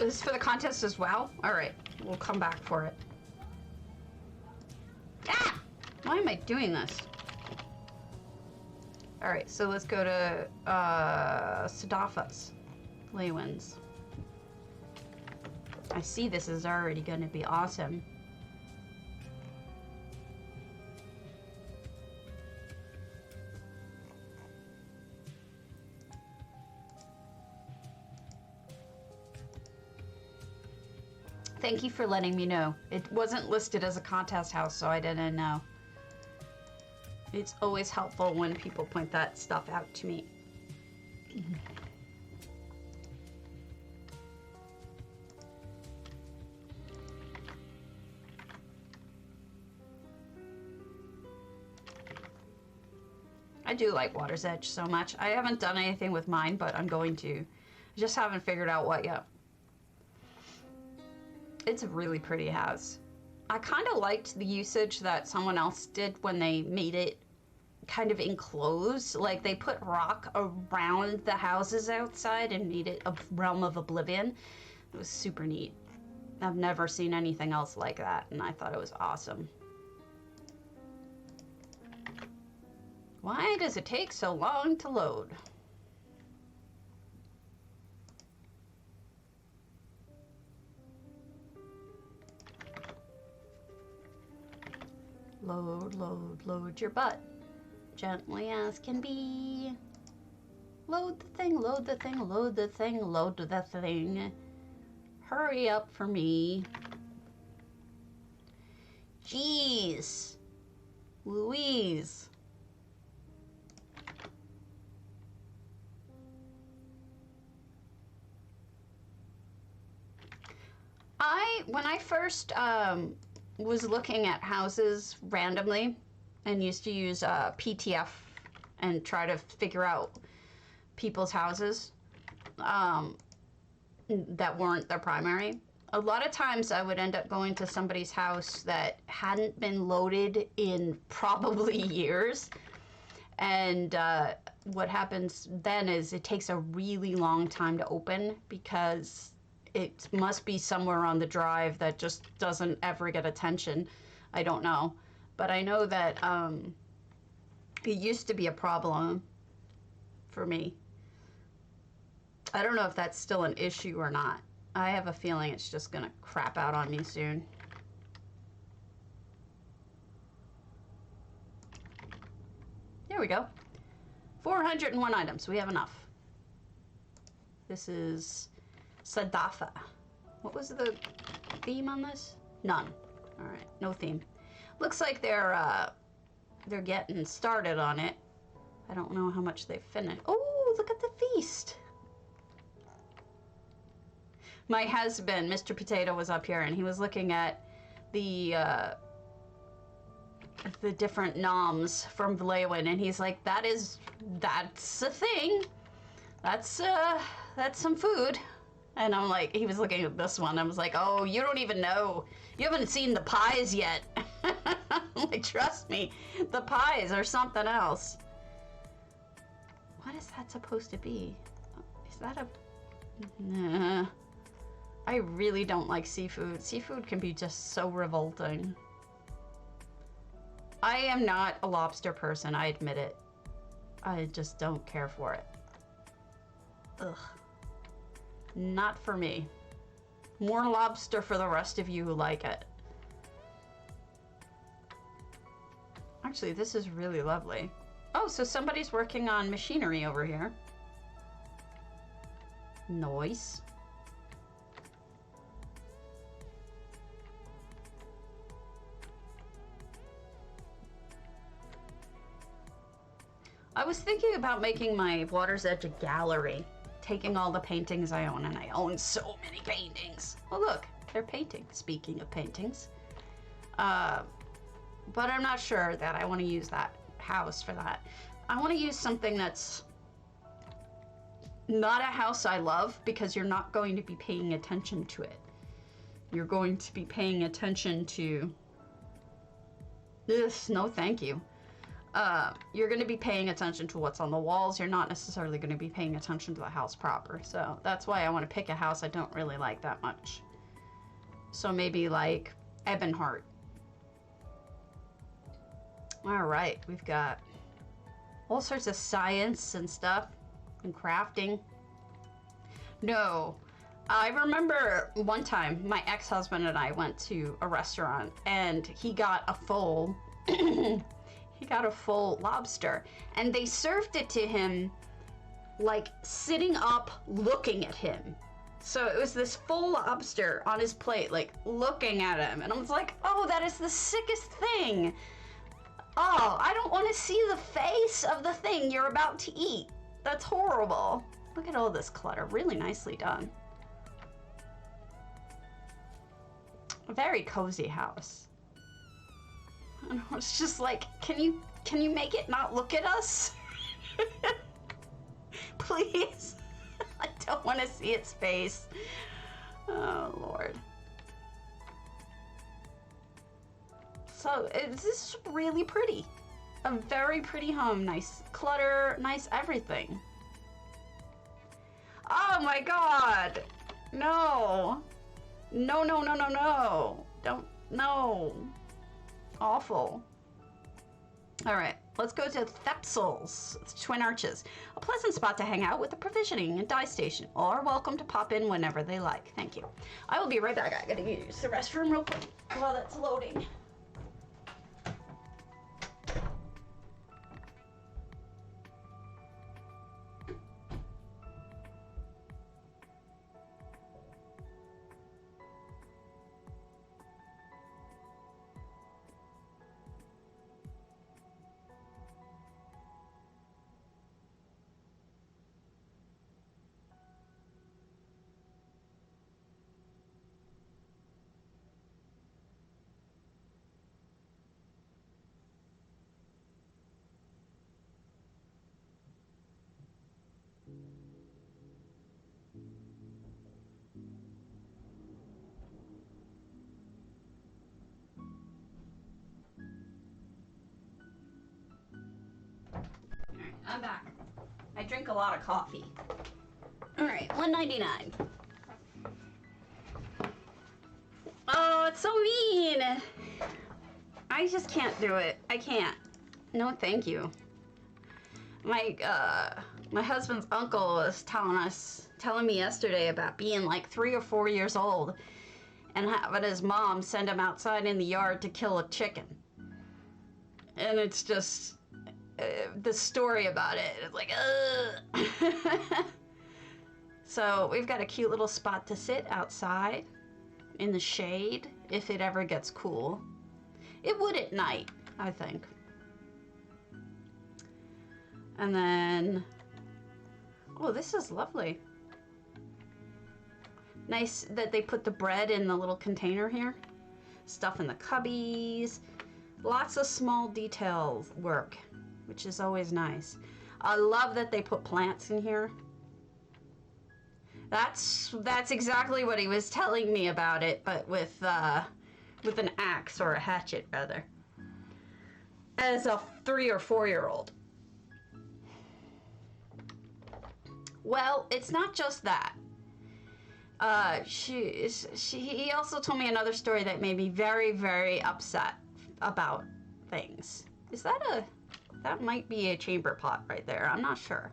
Is this for the contest as well? All right, we'll come back for it. Ah! Why am I doing this? All right, so let's go to Sadafas, Leywins. I see this is already going to be awesome. Thank you for letting me know. It wasn't listed as a contest house, so I didn't know. It's always helpful when people point that stuff out to me. I do like Water's Edge so much. I haven't done anything with mine, but I'm going to. I just haven't figured out what yet. It's a really pretty house. I kind of liked the usage that someone else did when they made it kind of enclosed. Like they put rock around the houses outside and made it a realm of oblivion. It was super neat. I've never seen anything else like that, and I thought it was awesome. Why does it take so long to load? Load, load, load your butt. Gently as can be. Load the thing, load the thing, load the thing, load the thing. Hurry up for me. Jeez. Louise. when I first was looking at houses randomly and used to use PTF and try to figure out people's houses that weren't their primary, a lot of times I would end up going to somebody's house that hadn't been loaded in probably years. And what happens then is it takes a really long time to open because it must be somewhere on the drive that just doesn't ever get attention. I don't know. But I know that it used to be a problem for me. I don't know if that's still an issue or not. I have a feeling it's just gonna crap out on me soon. There we go. 401 items. We have enough. This is Sadafa. What was the theme on this? None. All right, no theme. Looks like they're getting started on it. I don't know how much they've finished. Oh, look at the feast. My husband, Mr. Potato, was up here and he was looking at the different noms from Valleywin, and he's like, that's a thing. That's some food. And I'm like, he was looking at this one. I was like, oh, you don't even know. You haven't seen the pies yet. Like, trust me, the pies are something else. What is that supposed to be? Is that a... Nah. I really don't like seafood. Seafood can be just so revolting. I am not a lobster person, I admit it. I just don't care for it. Ugh. Not for me. More lobster for the rest of you who like it. Actually, this is really lovely. Oh, so somebody's working on machinery over here. Nice. I was thinking about making my Water's Edge a gallery, taking all the paintings I own, and I own so many paintings. Oh look, they're painting, speaking of paintings. But I'm not sure that I want to use that house for that. I want to use something that's not a house I love, because you're not going to be paying attention to it. You're going to be paying attention to this. No, thank you. You're going to be paying attention to what's on the walls. You're not necessarily going to be paying attention to the house proper. So that's why I want to pick a house I don't really like that much. So maybe like Ebonheart. All right, we've got all sorts of science and stuff and crafting. No, I remember one time my ex-husband and I went to a restaurant and he got a full he got a full lobster, and they served it to him like sitting up looking at him. So it was this full lobster on his plate, like looking at him, and I was like, oh, that is the sickest thing. Oh, I don't want to see the face of the thing you're about to eat. That's horrible. Look at all this clutter. Really nicely done. A very cozy house. And I was just like, can you make it not look at us? Please. I don't want to see its face. Oh, Lord. So, this is really pretty. A very pretty home. Nice clutter, nice everything. Oh my God. No. No, no, no, no, no. Don't, no. Awful. All right, let's go to Thepsle's Twin Arches. A pleasant spot to hang out with a provisioning and dye station. All are welcome to pop in whenever they like. Thank you. I will be right back. I gotta use the restroom real quick while that's loading. drink a lot of coffee. All right, $1.99. Oh, it's so mean. I just can't do it. I can't. No, thank you. My husband's uncle was telling me yesterday about being like 3 or 4 years old and having his mom send him outside in the yard to kill a chicken. And it's just the story about it. It's like, ugh. So we've got a cute little spot to sit outside in the shade if it ever gets cool. It would at night, I think. And then, oh, this is lovely. Nice that they put the bread in the little container here. Stuff in the cubbies. Lots of small detail work, which is always nice. I love that they put plants in here. That's exactly what he was telling me about it, but with an axe or a hatchet, rather. As a 3 or 4 year old. Well, it's not just that. He also told me another story that made me very, very upset about things. That might be a chamber pot right there. I'm not sure.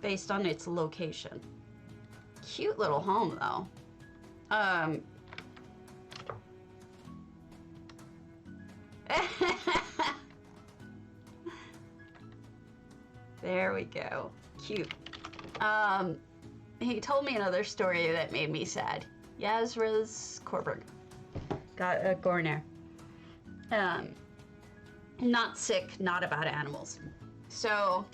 Based on its location. Cute little home, though. There we go. Cute. He told me another story that made me sad. Yazra's Corbin got a goronir. Not sick, not about animals. So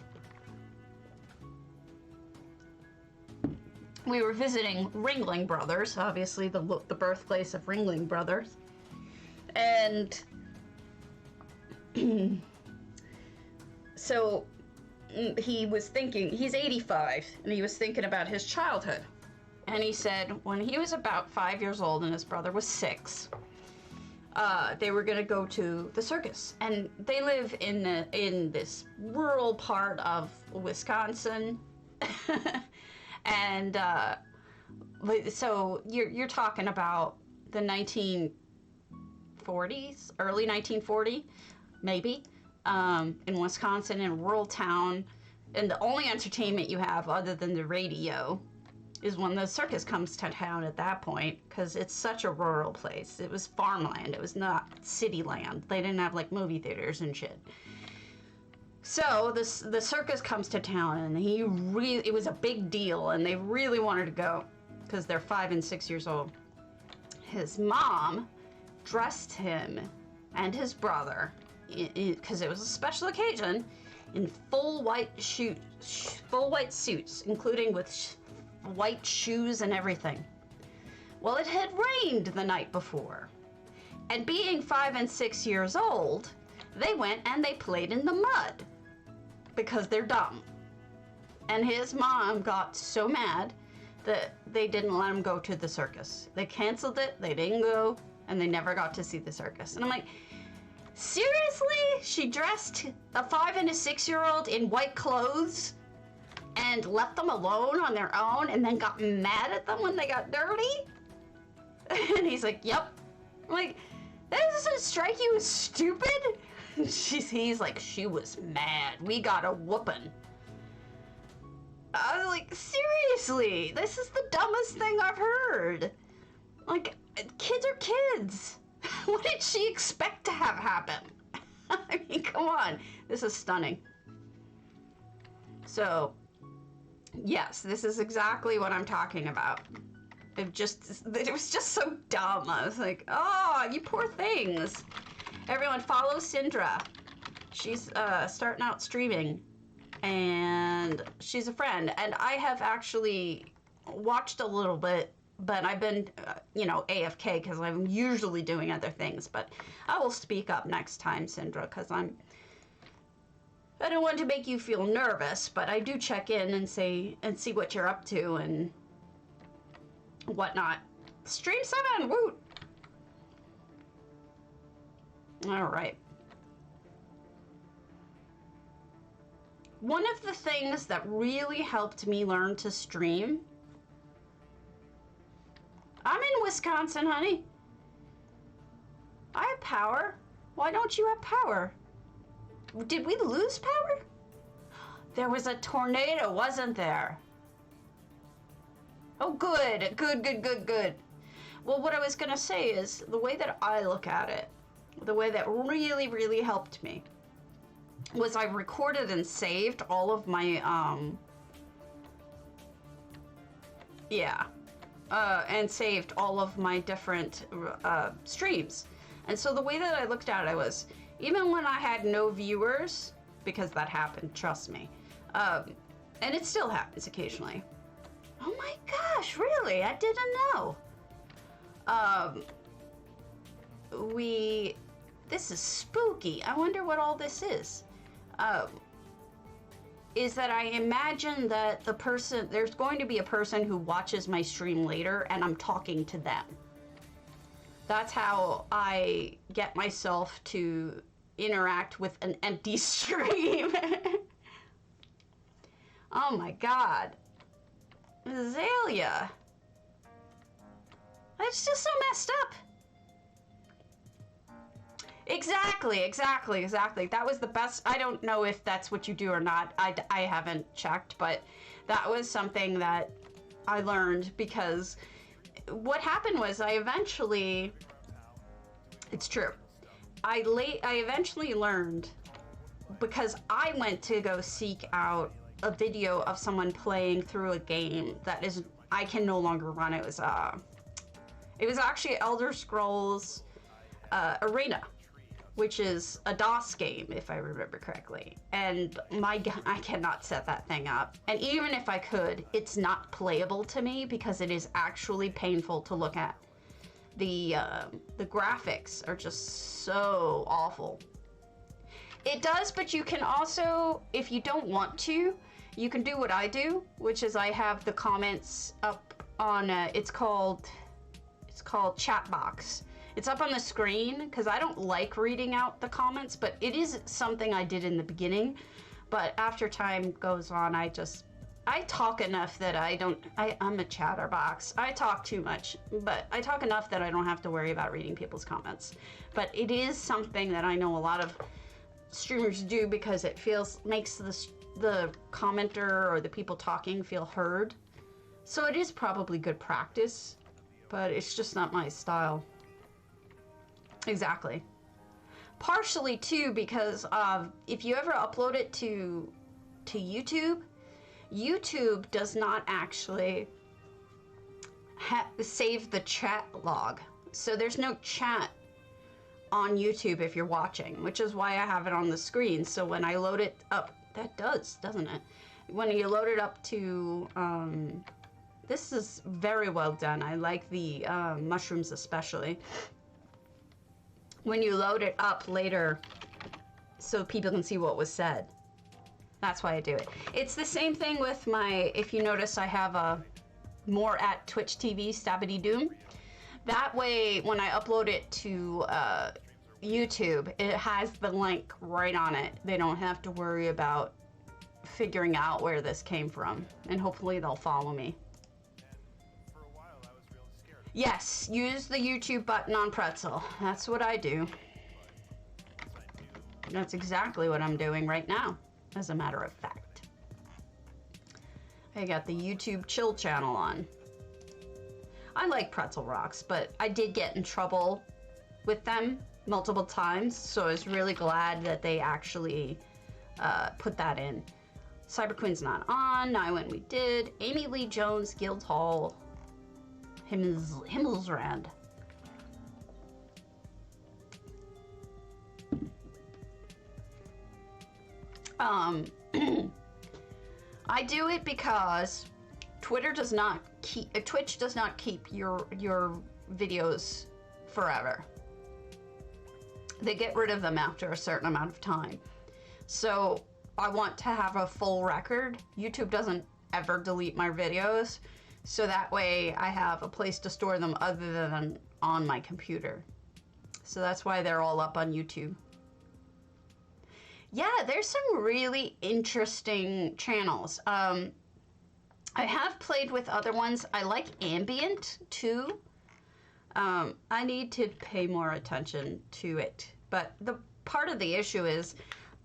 we were visiting Ringling Brothers, obviously the birthplace of Ringling Brothers, and so he was thinking, he's 85, and he was thinking about his childhood. And he said when he was about 5 years old and his brother was 6, they were gonna go to the circus. And they live in this rural part of Wisconsin. And so you're talking about the 1940s, early 1940, maybe. In Wisconsin, in a rural town, and the only entertainment you have other than the radio is when the circus comes to town at that point, because it's such a rural place. It was farmland. It was not city land. They didn't have like movie theaters and shit. So the circus comes to town, and it was a big deal, and they really wanted to go because they're 5 and 6 years old. His mom dressed him and his brother, because it was a special occasion, in full white suits, including with white shoes and everything. Well, it had rained the night before, and being 5 and 6 years old, they went and they played in the mud because they're dumb. And his mom got so mad that they didn't let him go to the circus. They canceled it, they didn't go, and they never got to see the circus. And I'm like, seriously? She dressed a 5 and a 6 year old in white clothes and left them alone on their own and then got mad at them when they got dirty? And he's like, yep. I'm like, that doesn't strike you as stupid? He's like, she was mad. We got a whooping. I was like, seriously? This is the dumbest thing I've heard. Like, kids are kids. What did she expect to have happen? I mean, come on. This is stunning. So, yes, this is exactly what I'm talking about. It was just so dumb. I was like, oh, you poor things. Everyone, follow Syndra. She's starting out streaming, and she's a friend. And I have actually watched a little bit, but I've been, AFK because I'm usually doing other things. But I will speak up next time, Syndra, because I don't want to make you feel nervous, but I do check in and see what you're up to and whatnot. Stream 7, woot! All right. one of the things that really helped me learn to stream. I'm in Wisconsin, honey. I have power. Why don't you have power? Did we lose power? There was a tornado, wasn't there? Oh, good. Good. Well, what I was gonna say is, the way that I look at it, the way that really, really helped me, was I recorded and saved all of my, and saved all of my different streams. And so the way that I looked at it was, even when I had no viewers, because that happened, trust me, and it still happens occasionally. Oh my gosh, really? I didn't know. This is spooky. I wonder what all this is. Is that I imagine that there's going to be a person who watches my stream later and I'm talking to them. That's how I get myself to interact with an empty stream. Oh my God. Azalea. It's just so messed up. Exactly. That was the best. I don't know if that's what you do or not. I haven't checked, but that was something that I learned, because what happened was it's true. I eventually learned, because I went to go seek out a video of someone playing through a game that I can no longer run. It was actually Elder Scrolls Arena, which is a DOS game, if I remember correctly. And I cannot set that thing up. And even if I could, it's not playable to me because it is actually painful to look at. The graphics are just so awful. It does, but you can also, if you don't want to, you can do what I do, which is I have the comments up on, it's called chat box. It's up on the screen, because I don't like reading out the comments, but it is something I did in the beginning. But after time goes on, I talk enough that I'm a chatterbox. I talk too much, but I talk enough that I don't have to worry about reading people's comments. But it is something that I know a lot of streamers do, because it makes the commenter or the people talking feel heard. So it is probably good practice, but it's just not my style. Exactly. Partially too, because if you ever upload it to YouTube, YouTube does not actually save the chat log. So there's no chat on YouTube if you're watching, which is why I have it on the screen. So when I load it up, that does, doesn't it? When you load it up to, this is very well done. I like the mushrooms especially. When you load it up later so people can see what was said. That's why I do it. It's the same thing with if you notice, I have a more at Twitch TV, Stabity Doom. That way, when I upload it to YouTube, it has the link right on it. They don't have to worry about figuring out where this came from, and hopefully they'll follow me. Yes, use the YouTube button on Pretzel. That's what I do. That's exactly what I'm doing right now, as a matter of fact. I got the YouTube chill channel on. I like Pretzel Rocks, but I did get in trouble with them multiple times, so I was really glad that they actually put that in. Cyber Queen's not on. Now when we did. Amyleejones, Guildhall, Himmelsrand. I do it because Twitch does not keep your videos forever. They get rid of them after a certain amount of time. So I want to have a full record. YouTube doesn't ever delete my videos, so that way I have a place to store them other than on my computer. So that's why they're all up on YouTube. yeah, there's some really interesting channels. I have played with other ones. I like ambient too. I need to pay more attention to it. But the part of the issue is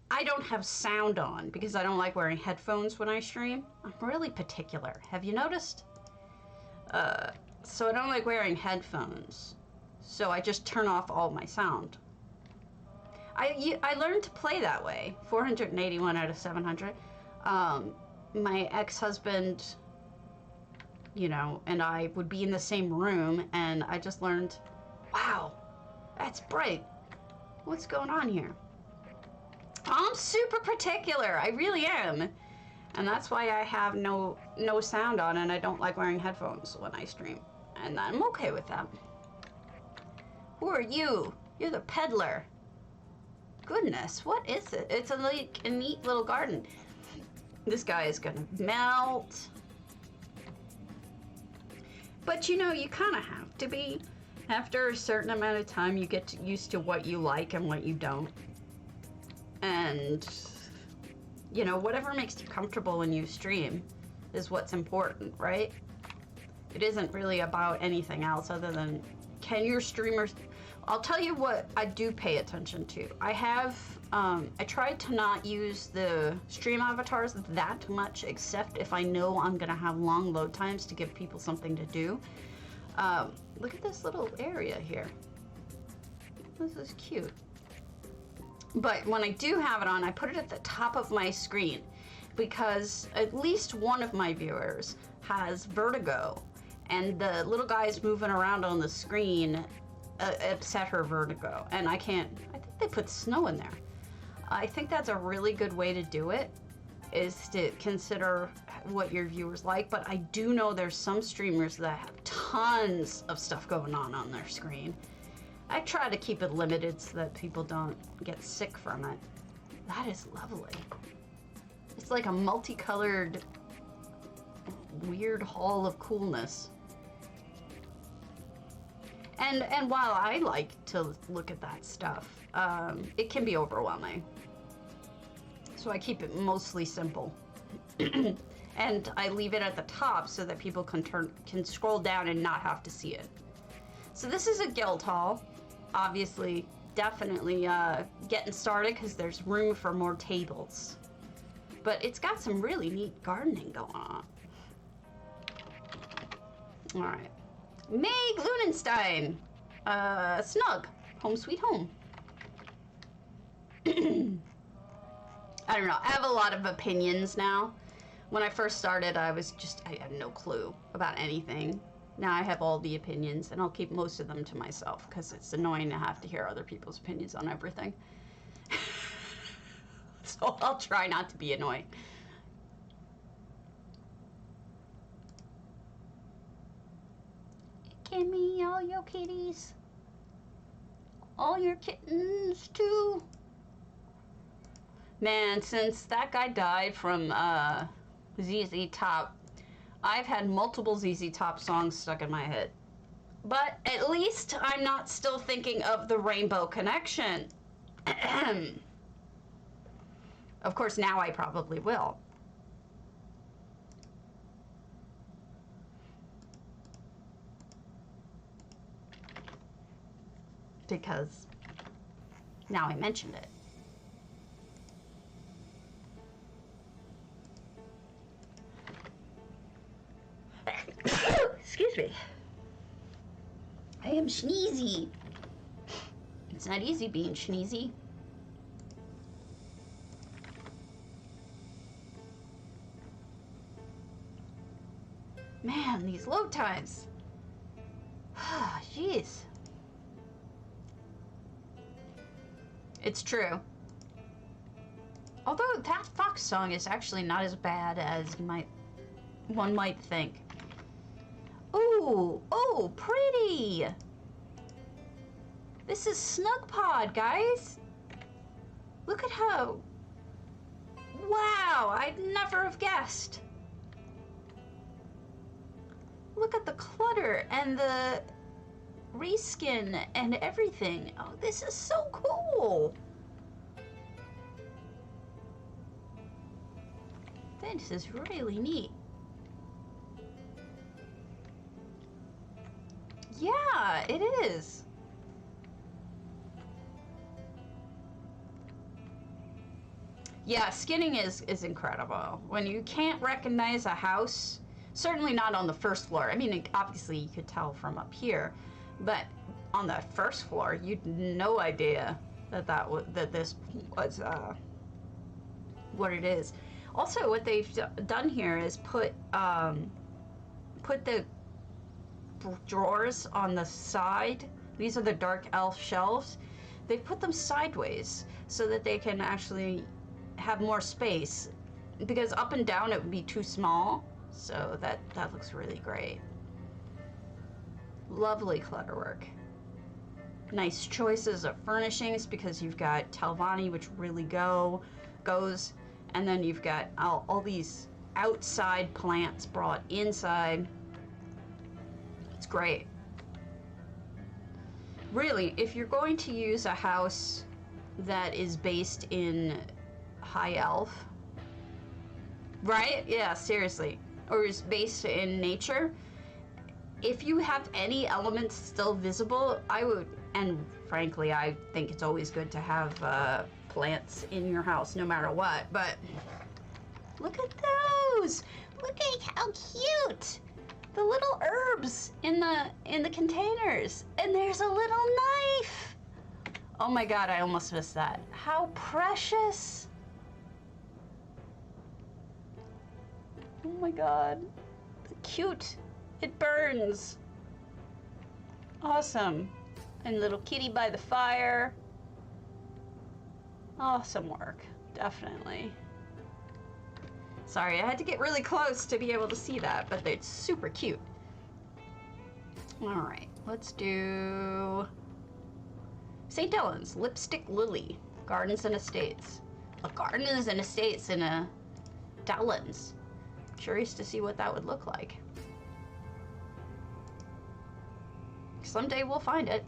I don't have sound on because I don't like wearing headphones when I stream. I'm really particular. Have you noticed? So I don't like wearing headphones. So I just turn off all my sound. I learned to play that way. 481 out of 700. My ex-husband, you know, and I would be in the same room, and I just learned, wow, that's bright. What's going on here? I'm super particular. I really am. And that's why I have no sound on, and I don't like wearing headphones when I stream. And I'm okay with that. Who are you? You're the peddler. Goodness, what is it? It's a neat little garden. This guy is gonna melt. But you know, you kind of have to be. After a certain amount of time, you get used to what you like and what you don't. And, you know, whatever makes you comfortable when you stream is what's important, right? It isn't really about anything else other than, can your streamers... I'll tell you what I do pay attention to. I have, I try to not use the stream avatars that much, except if I know I'm gonna have long load times to give people something to do. Look at this little area here. This is cute. But when I do have it on, I put it at the top of my screen because at least one of my viewers has vertigo, and the little guys moving around on the screen upset her vertigo, and I think they put snow in there. I think that's a really good way to do it, is to consider what your viewers like, but I do know there's some streamers that have tons of stuff going on their screen. I try to keep it limited so that people don't get sick from it. That is lovely. It's like a multicolored, weird hall of coolness. And while I like to look at that stuff, it can be overwhelming. So I keep it mostly simple. And I leave it at the top so that people can scroll down and not have to see it. So this is a guildhall. Obviously, definitely getting started because there's room for more tables. But it's got some really neat gardening going on. All right. Meg Lunenstein, Snug, Home Sweet Home. I don't know, I have a lot of opinions now. When I first started, I had no clue about anything. Now I have all the opinions, and I'll keep most of them to myself because it's annoying to have to hear other people's opinions on everything. So I'll try not to be annoying. Give me all your kitties. All your kittens, too. Man, since that guy died from ZZ Top, I've had multiple ZZ Top songs stuck in my head. But at least I'm not still thinking of the Rainbow Connection. Of course, now I probably will. Because now I mentioned it. Excuse me. I am sneezy. It's not easy being sneezy. Man, these load times. Jeez. It's true. Although that fox song is actually not as bad as one might think. Ooh, oh, pretty! This is snugpod, guys. Look at how... Wow, I'd never have guessed. Look at the clutter and the reskin and everything. Oh, this is so cool. This is really neat. Yeah, it is. Yeah, skinning is incredible. When you can't recognize a house, certainly not on the first floor. I mean, obviously you could tell from up here, but on the first floor, you'd no idea that this was what it is. Also, what they've done here is put the drawers on the side. These are the dark elf shelves. They put them sideways so that they can actually have more space, because up and down it would be too small. So that looks really great. Lovely clutterwork. Nice choices of furnishings, because you've got Talvani, which really goes, and then you've got all these outside plants brought inside. It's great. Really, if you're going to use a house that is based in High Elf, right? Yeah, seriously. Or is based in nature, if you have any elements still visible, I would, and frankly, I think it's always good to have plants in your house no matter what, but look at those! Look at how cute! The little herbs in the containers, and there's a little knife! Oh my god, I almost missed that. How precious! Oh my god. Cute. It burns. Awesome. And little kitty by the fire. Awesome work. Definitely. Sorry, I had to get really close to be able to see that, but it's super cute. Alright, let's do St. Dylan's, Lipstick Lily, Gardens and Estates. A Gardens and Estates in a Delyns. Curious to see what that would look like. Someday we'll find it.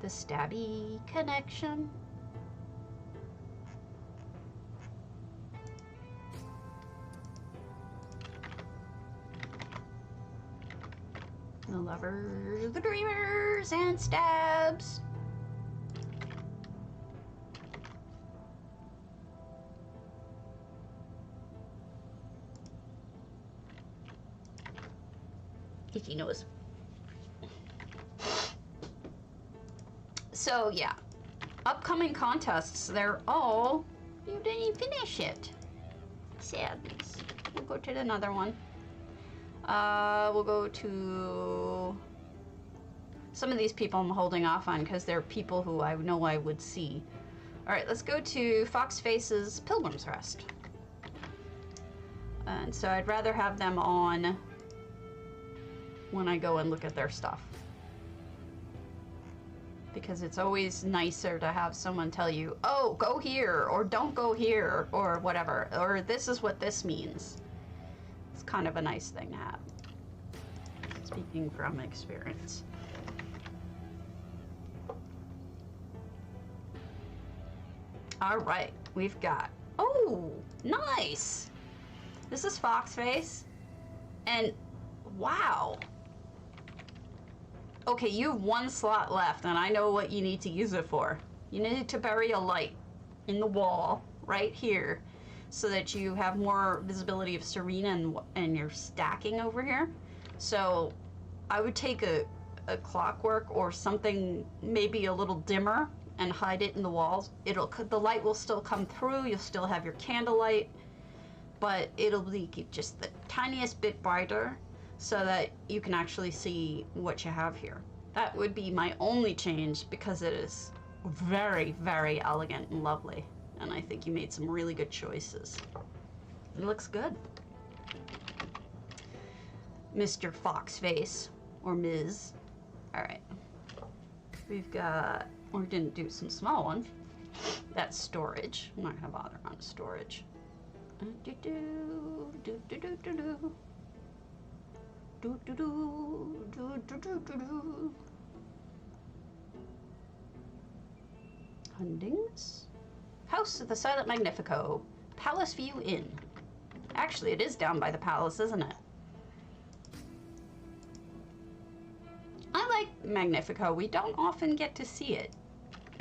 The Stabby Connection. The Lovers, the Dreamers, and Stabs. Itchy nose. So yeah, upcoming contests, they're all, you didn't finish it. Sadness. We'll go to another one. We'll go to some of these people I'm holding off on because they're people who I know I would see. All right, let's go to Foxface's Pilgrim's Rest. And so I'd rather have them on when I go and look at their stuff, because it's always nicer to have someone tell you, oh, go here, or don't go here, or whatever, or this is what this means. It's kind of a nice thing to have, speaking from experience. All right, we've got, oh, nice. This is Foxface, and wow. Okay, you have one slot left, and I know what you need to use it for. You need to bury a light in the wall right here so that you have more visibility of Serena and your stacking over here. So I would take a clockwork or something maybe a little dimmer and hide it in the walls. The light will still come through, you'll still have your candlelight, but it'll be just the tiniest bit brighter, so that you can actually see what you have here. That would be my only change, because it is very, very elegant and lovely. And I think you made some really good choices. It looks good. Mr. Foxface, or Ms. All right. We've got, we didn't do some small ones. That's storage. I'm not gonna bother on storage. Hundings. House of the Silent Magnifico. Palace View Inn. Actually, it is down by the palace, isn't it? I like Magnifico. We don't often get to see it.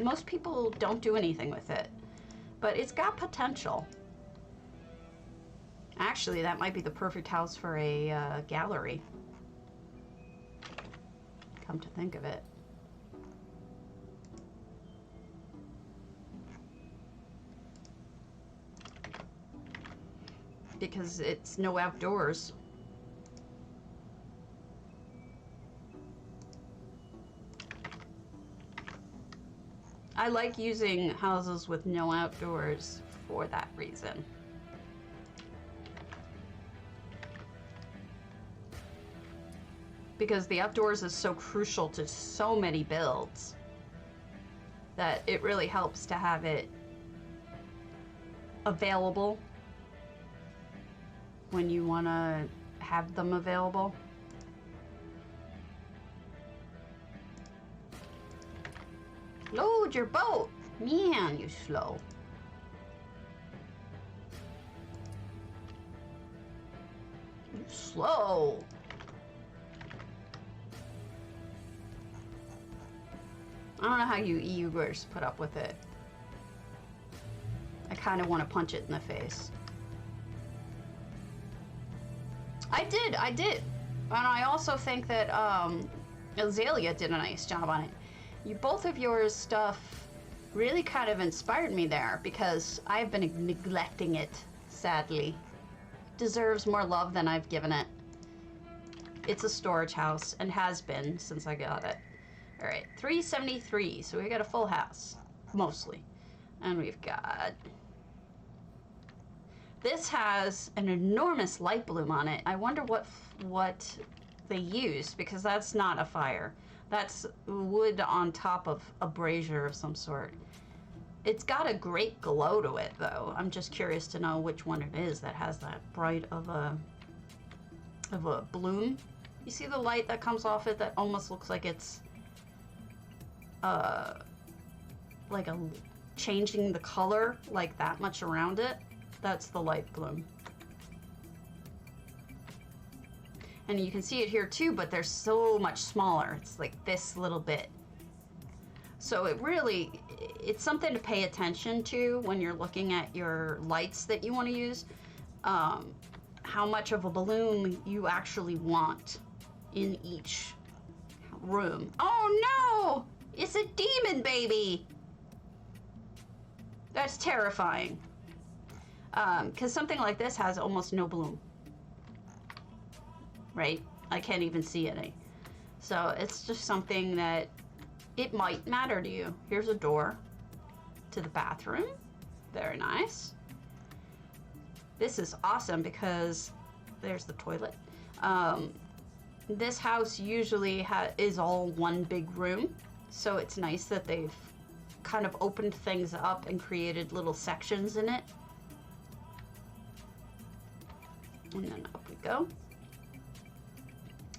Most people don't do anything with it, but it's got potential. Actually, that might be the perfect house for a gallery. Come to think of it. Because it's no outdoors. I like using houses with no outdoors for that reason. Because the outdoors is so crucial to so many builds that it really helps to have it available when you want to have them available. Load your boat! Man, you slow. You slow. I don't know how you EUers put up with it. I kind of want to punch it in the face. I did. And I also think that Azalea did a nice job on it. Both of your stuff really kind of inspired me there because I've been neglecting it, sadly. Deserves more love than I've given it. It's a storage house and has been since I got it. All right, 373, so we got a full house, mostly. And we've got... This has an enormous light bloom on it. I wonder what they used, because that's not a fire. That's wood on top of a brazier of some sort. It's got a great glow to it, though. I'm just curious to know which one it is that has that bright of a bloom. You see the light that comes off it that almost looks like it's like a changing the color like that much around it? That's the light bloom. And you can see it here too, but they're so much smaller. It's like this little bit. So it's something to pay attention to when you're looking at your lights that you want to use. How much of a balloon you actually want in each room. Oh no! It's a demon baby! That's terrifying. Because something like this has almost no bloom. Right? I can't even see any. So it's just something that it might matter to you. Here's a door to the bathroom. Very nice. This is awesome because there's the toilet. This house usually is all one big room. So it's nice that they've kind of opened things up and created little sections in it. And then up we go.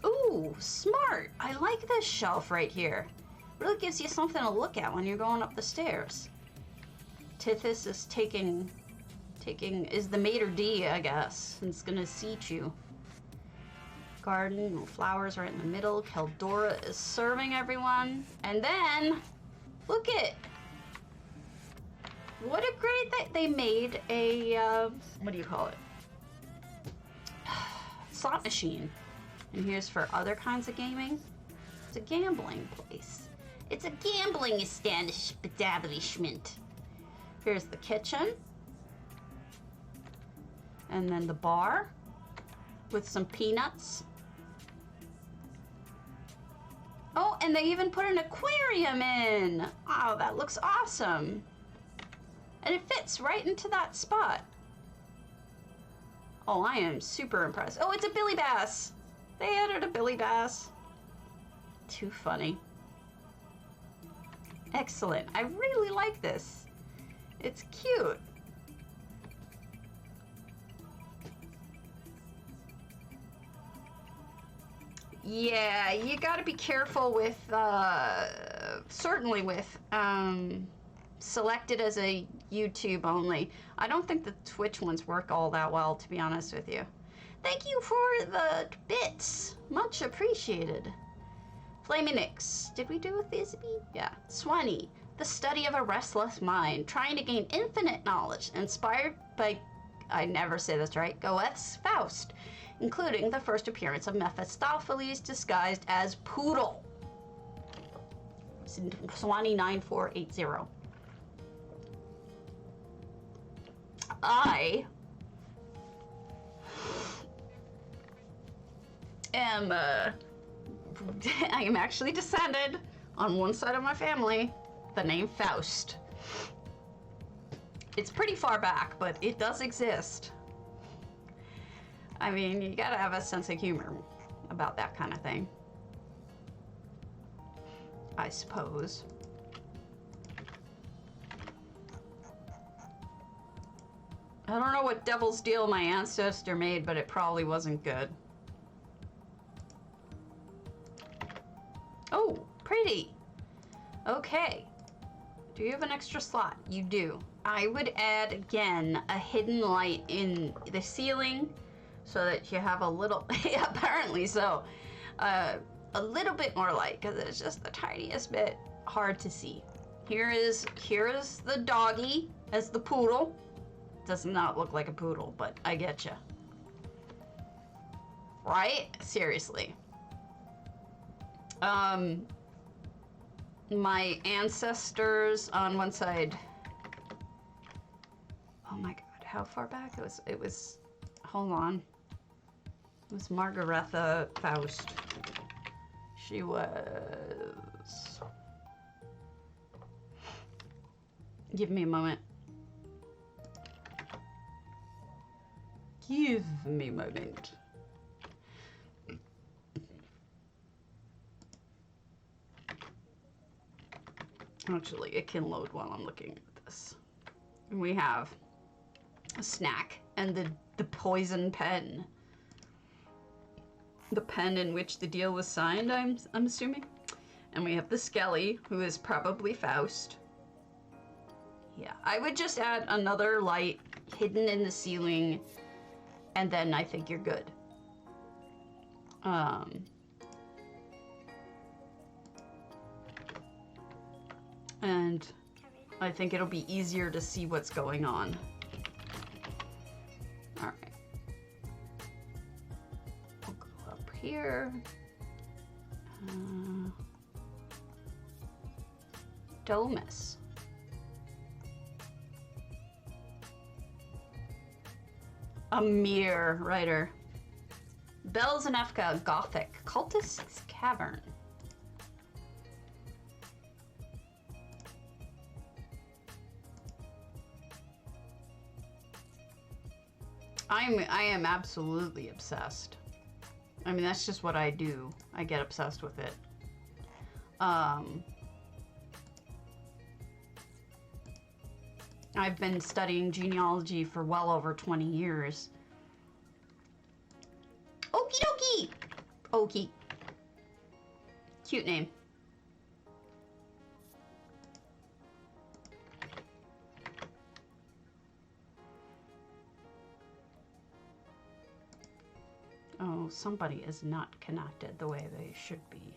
Ooh, smart. I like this shelf right here. Really gives you something to look at when you're going up the stairs. Tithys is is the maitre d', I guess. And it's gonna seat you. Garden, flowers right in the middle. Keldora is serving everyone. And then, look at, what a great, they made a, what do you call it? Slot machine. And here's for other kinds of gaming. It's a gambling place. It's a gambling establishment. Here's the kitchen. And then the bar with some peanuts. Oh, and they even put an aquarium in. Oh, that looks awesome. And it fits right into that spot. Oh, I am super impressed. Oh, it's a Billy Bass. They added a Billy Bass. Too funny. Excellent. I really like this. It's cute. Yeah, you gotta be careful with, certainly with, selected as a YouTube only. I don't think the Twitch ones work all that well, to be honest with you. Thank you for the bits. Much appreciated. Flaminix. Did we do a Thisbe? Yeah. Swanee. The study of a restless mind, trying to gain infinite knowledge, inspired by, I never say this right, Goethe's Faust, including the first appearance of Mephistopheles disguised as Poodle. Swanee 9480. I am actually descended on one side of my family, the name Faust. It's pretty far back, but it does exist. I mean, you gotta have a sense of humor about that kind of thing, I suppose. I don't know what devil's deal my ancestor made, but it probably wasn't good. Oh, pretty. Okay. Do you have an extra slot? You do. I would add, again, a hidden light in the ceiling so that you have a little, apparently so, a little bit more light, because it's just the tiniest bit hard to see. Here is the doggy as the poodle. Does not look like a poodle, but I get you. Right? Seriously. My ancestors on one side. Oh my god, how far back? It was, hold on. It was Margaretha Faust. She was... Give me a moment. Give me a moment. Actually, it can load while I'm looking at this. And we have a snack and the poison pen. The pen in which the deal was signed, I'm assuming. And we have the Skelly, who is probably Faust. Yeah, I would just add another light hidden in the ceiling, and then I think you're good. And I think it'll be easier to see what's going on. All right. We'll go up here. Domus. A mere writer. Belzenefka, Gothic. Cultist's Cavern. I am absolutely obsessed. I mean, that's just what I do. I get obsessed with it. I've been studying genealogy for well over 20 years. Okie dokie! Okie. Cute name. Oh, somebody is not connected the way they should be.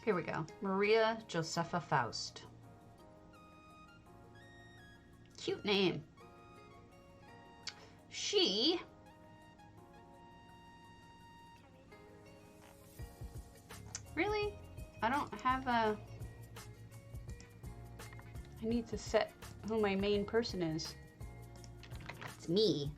Here we go. Maria Josepha Faust. Cute name. She... Really? I don't have a... I need to set who my main person is. It's me.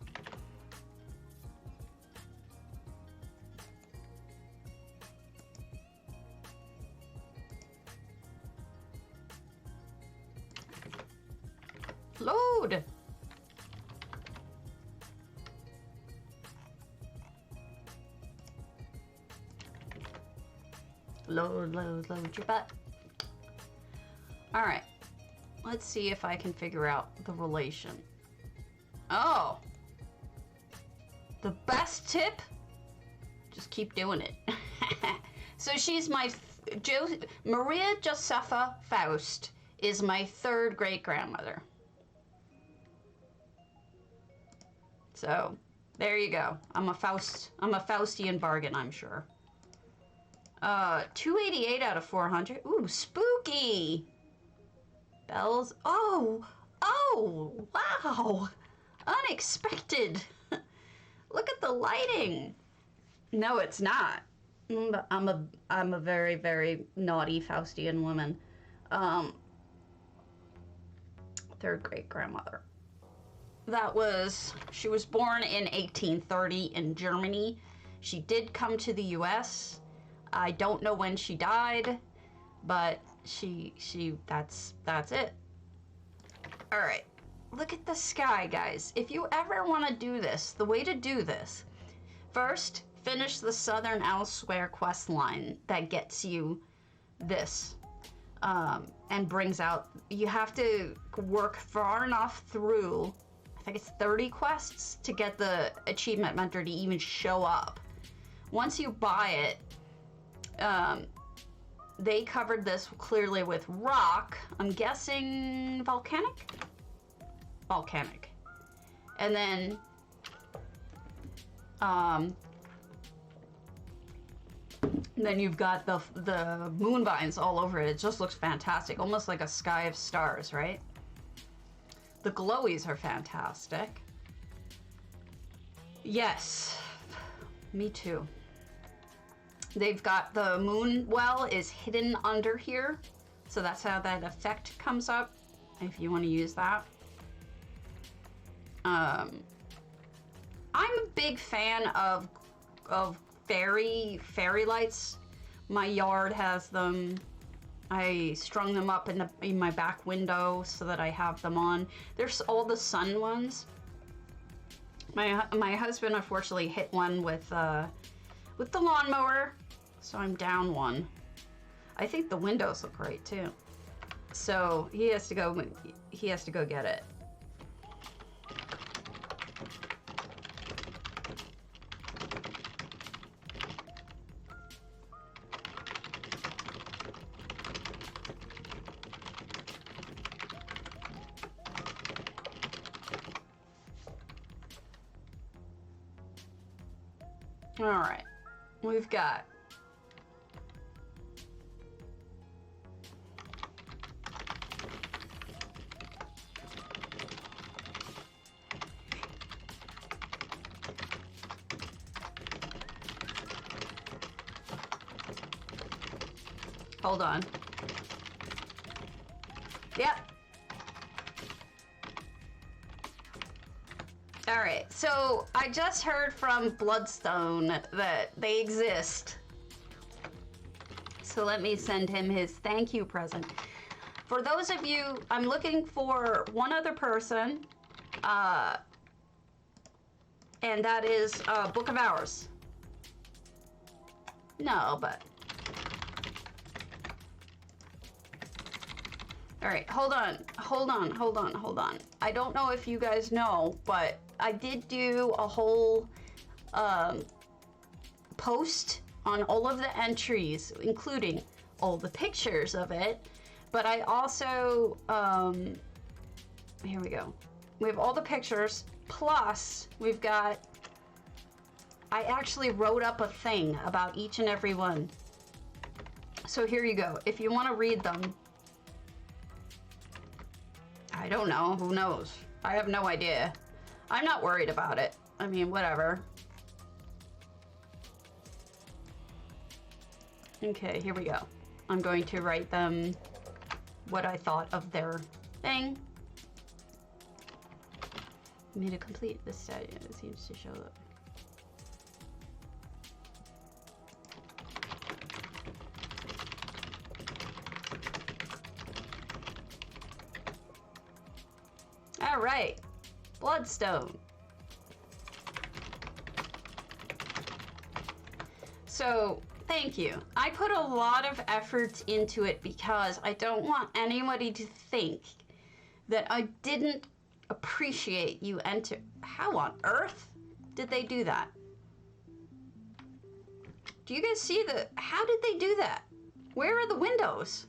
Load! Load, load, load your butt. All right. Let's see if I can figure out the relation. Oh! The best tip Just keep doing it. So she's my Maria Josepha Faust is my third great grandmother. So there you go. I'm a Faustian bargain, I'm sure. 288 out of 400. Ooh, spooky. Bells. Oh, wow. Unexpected. Look at the lighting. No, it's not. I'm a very, very naughty Faustian woman. Third great grandmother. She was born in 1830 in Germany. She did come to the US. I don't know when she died, but that's it. All right, look at the sky, guys. If you ever want to do this, the way to do this, first, finish the Southern Elsewhere quest line that gets you this, and brings out, you have to work far enough through, I think it's 30 quests to get the achievement mentor to even show up. Once you buy it, they covered this clearly with rock. I'm guessing volcanic? Volcanic. And then, you've got the moon vines all over it. It just looks fantastic. Almost like a sky of stars, right? The glowies are fantastic. Yes, me too. They've got the moon well is hidden under here. So that's how that effect comes up, if you want to use that. I'm a big fan of fairy lights. My yard has them. I strung them up in my back window so that I have them on. There's all the sun ones. My husband unfortunately hit one with the lawnmower, so I'm down one. I think the windows look great too. So he has to go get it. All right, we've got hold on. Yep. All right, so I just heard from Bloodstone that they exist. So let me send him his thank you present. For those of you, I'm looking for one other person, and that is Book of Hours. No, but... All right, hold on. I don't know if you guys know, but I did do a whole post on all of the entries, including all the pictures of it. But I also, here we go. We have all the pictures, plus we've got, I actually wrote up a thing about each and every one. So here you go. If you want to read them, I don't know, who knows? I have no idea. I'm not worried about it. I mean, whatever. Okay, here we go. I'm going to write them what I thought of their thing. Me to complete this study, it seems to show up. All right, Bloodstone. So, thank you. I put a lot of effort into it because I don't want anybody to think that I didn't appreciate you enter. How on earth did they do that? Do you guys see the... How did they do that? Where are the windows?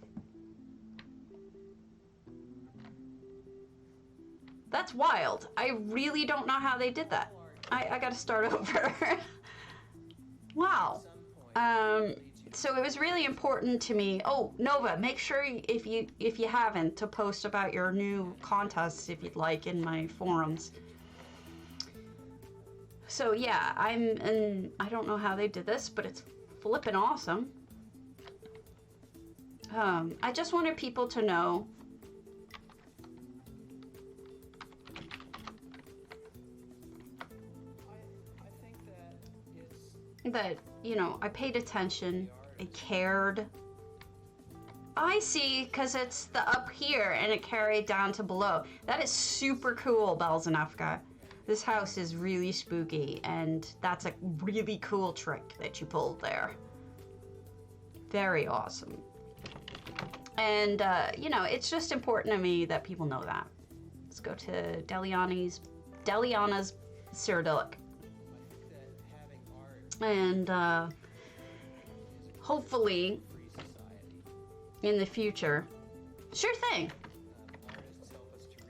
That's wild. I really don't know how they did that. I gotta start over. Wow. So it was really important to me. Oh, Nova, make sure if you haven't, to post about your new contests if you'd like in my forums. So yeah, I don't know how they did this, but it's flippin' awesome. I just wanted people to know that, you know, I paid attention, I cared. I see, because it's the up here and it carried down to below. That is super cool, belzenefka. This house is really spooky, and that's a really cool trick that you pulled there. Very awesome. And, you know, it's just important to me that people know that. Let's go to delliana's cyrodilic. And hopefully in the future, sure thing.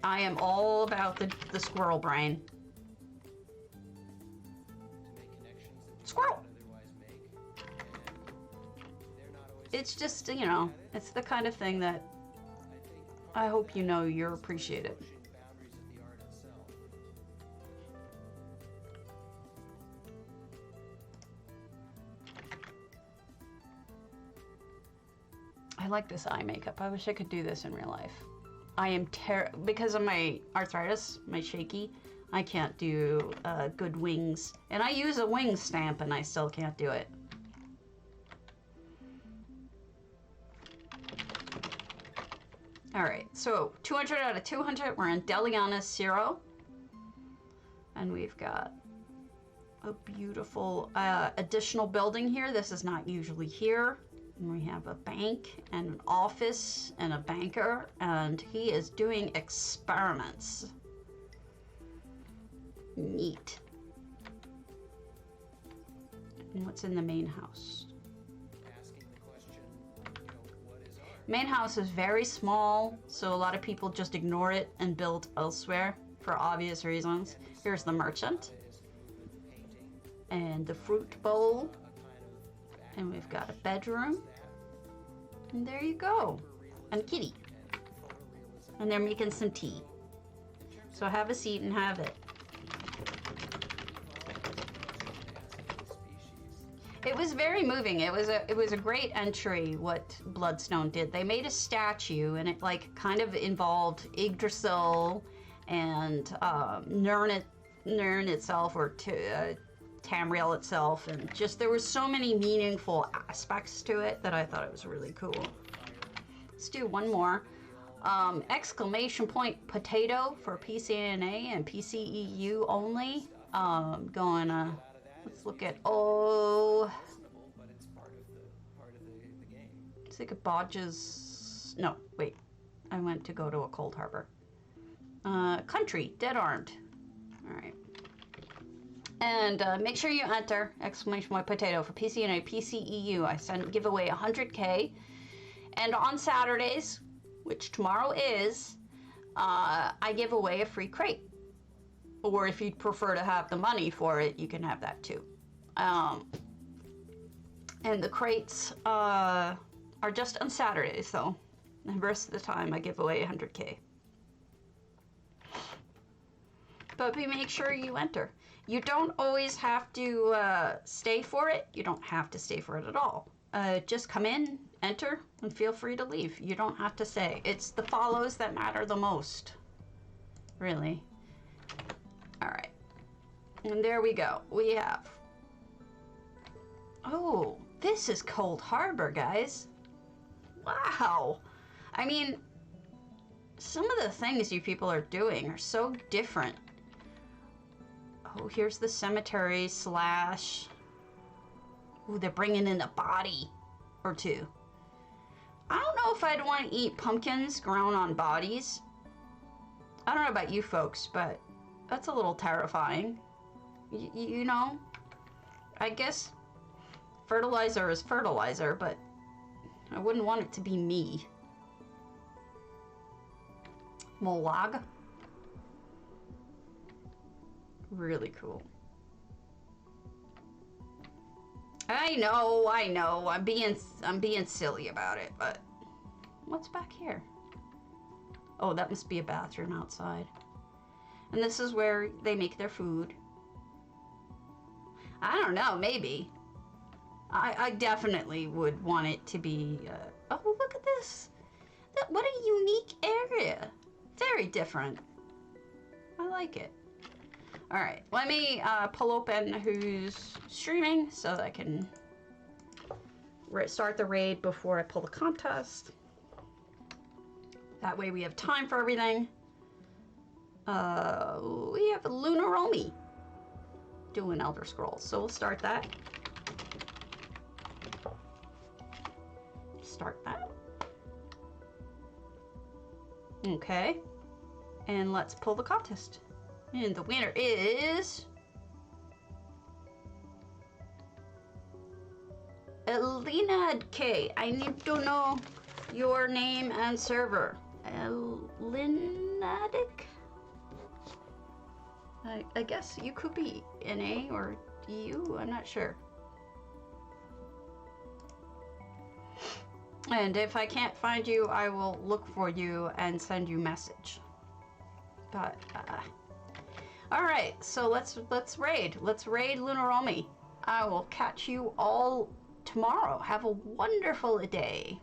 I am all about the squirrel brain. Squirrel. It's just, you know, it's the kind of thing that I hope you know you're appreciated. I like this eye makeup. I wish I could do this in real life. I am because of my arthritis, my shaky, I can't do good wings. And I use a wing stamp and I still can't do it. All right, so 200 out of 200, we're in Delliana's Cyro. And we've got a beautiful additional building here. This is not usually here. And we have a bank and an office and a banker, and he is doing experiments. Neat. And what's in the main house? Main house is very small, so a lot of people just ignore it and build elsewhere for obvious reasons. Here's the merchant. And the fruit bowl. And we've got a bedroom. And there you go. And a kitty. And they're making some tea. So have a seat and have it. It was very moving. It was a great entry what Bloodstone did. They made a statue and it like kind of involved Yggdrasil and Nirn itself, or Tamriel itself, and just there were so many meaningful aspects to it that I thought it was really cool. Let's do one more. Exclamation point potato for PCNA and PCEU only. Let's look at, let's look at Bodge's, no, wait, I went to go to a coldharbour. Country, deadarmed. All right. And make sure you enter exclamation point potato for PCNA, PCEU. I give away 100K. And on Saturdays, which tomorrow is, I give away a free crate. Or if you'd prefer to have the money for it, you can have that too. And the crates are just on Saturdays, though. The rest of the time, I give away 100K. But make sure you enter. You don't always have to stay for it. You don't have to stay for it at all. Just come in, enter, and feel free to leave. You don't have to stay. It's the follows that matter the most. Really. All right. And there we go. We have... Oh, this is Coldharbour, guys. Wow. I mean, some of the things you people are doing are so different. Oh, here's the cemetery slash... Ooh, they're bringing in a body or two. I don't know if I'd want to eat pumpkins grown on bodies. I don't know about you folks, but that's a little terrifying. You know? I guess fertilizer is fertilizer, but I wouldn't want it to be me. Molag. Really cool. I know. I'm being silly about it, but what's back here? Oh, that must be a bathroom outside. And this is where they make their food. I don't know, maybe. I definitely would want it to be, oh, look at this. What a unique area. Very different. I like it. All right, let me pull open who's streaming so that I can start the raid before I pull the contest. That way we have time for everything. We have Lunaromi doing Elder Scrolls, so we'll start that. Start that. Okay, and let's pull the contest. And the winner is Ayleid K. I need to know your name and server. Ayleid? I guess you could be NA or EU, I'm not sure. And if I can't find you, I will look for you and send you a message. But, all right, so let's raid. Let's raid Lunaromi. I will catch you all tomorrow. Have a wonderful day.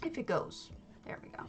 If it goes. There we go.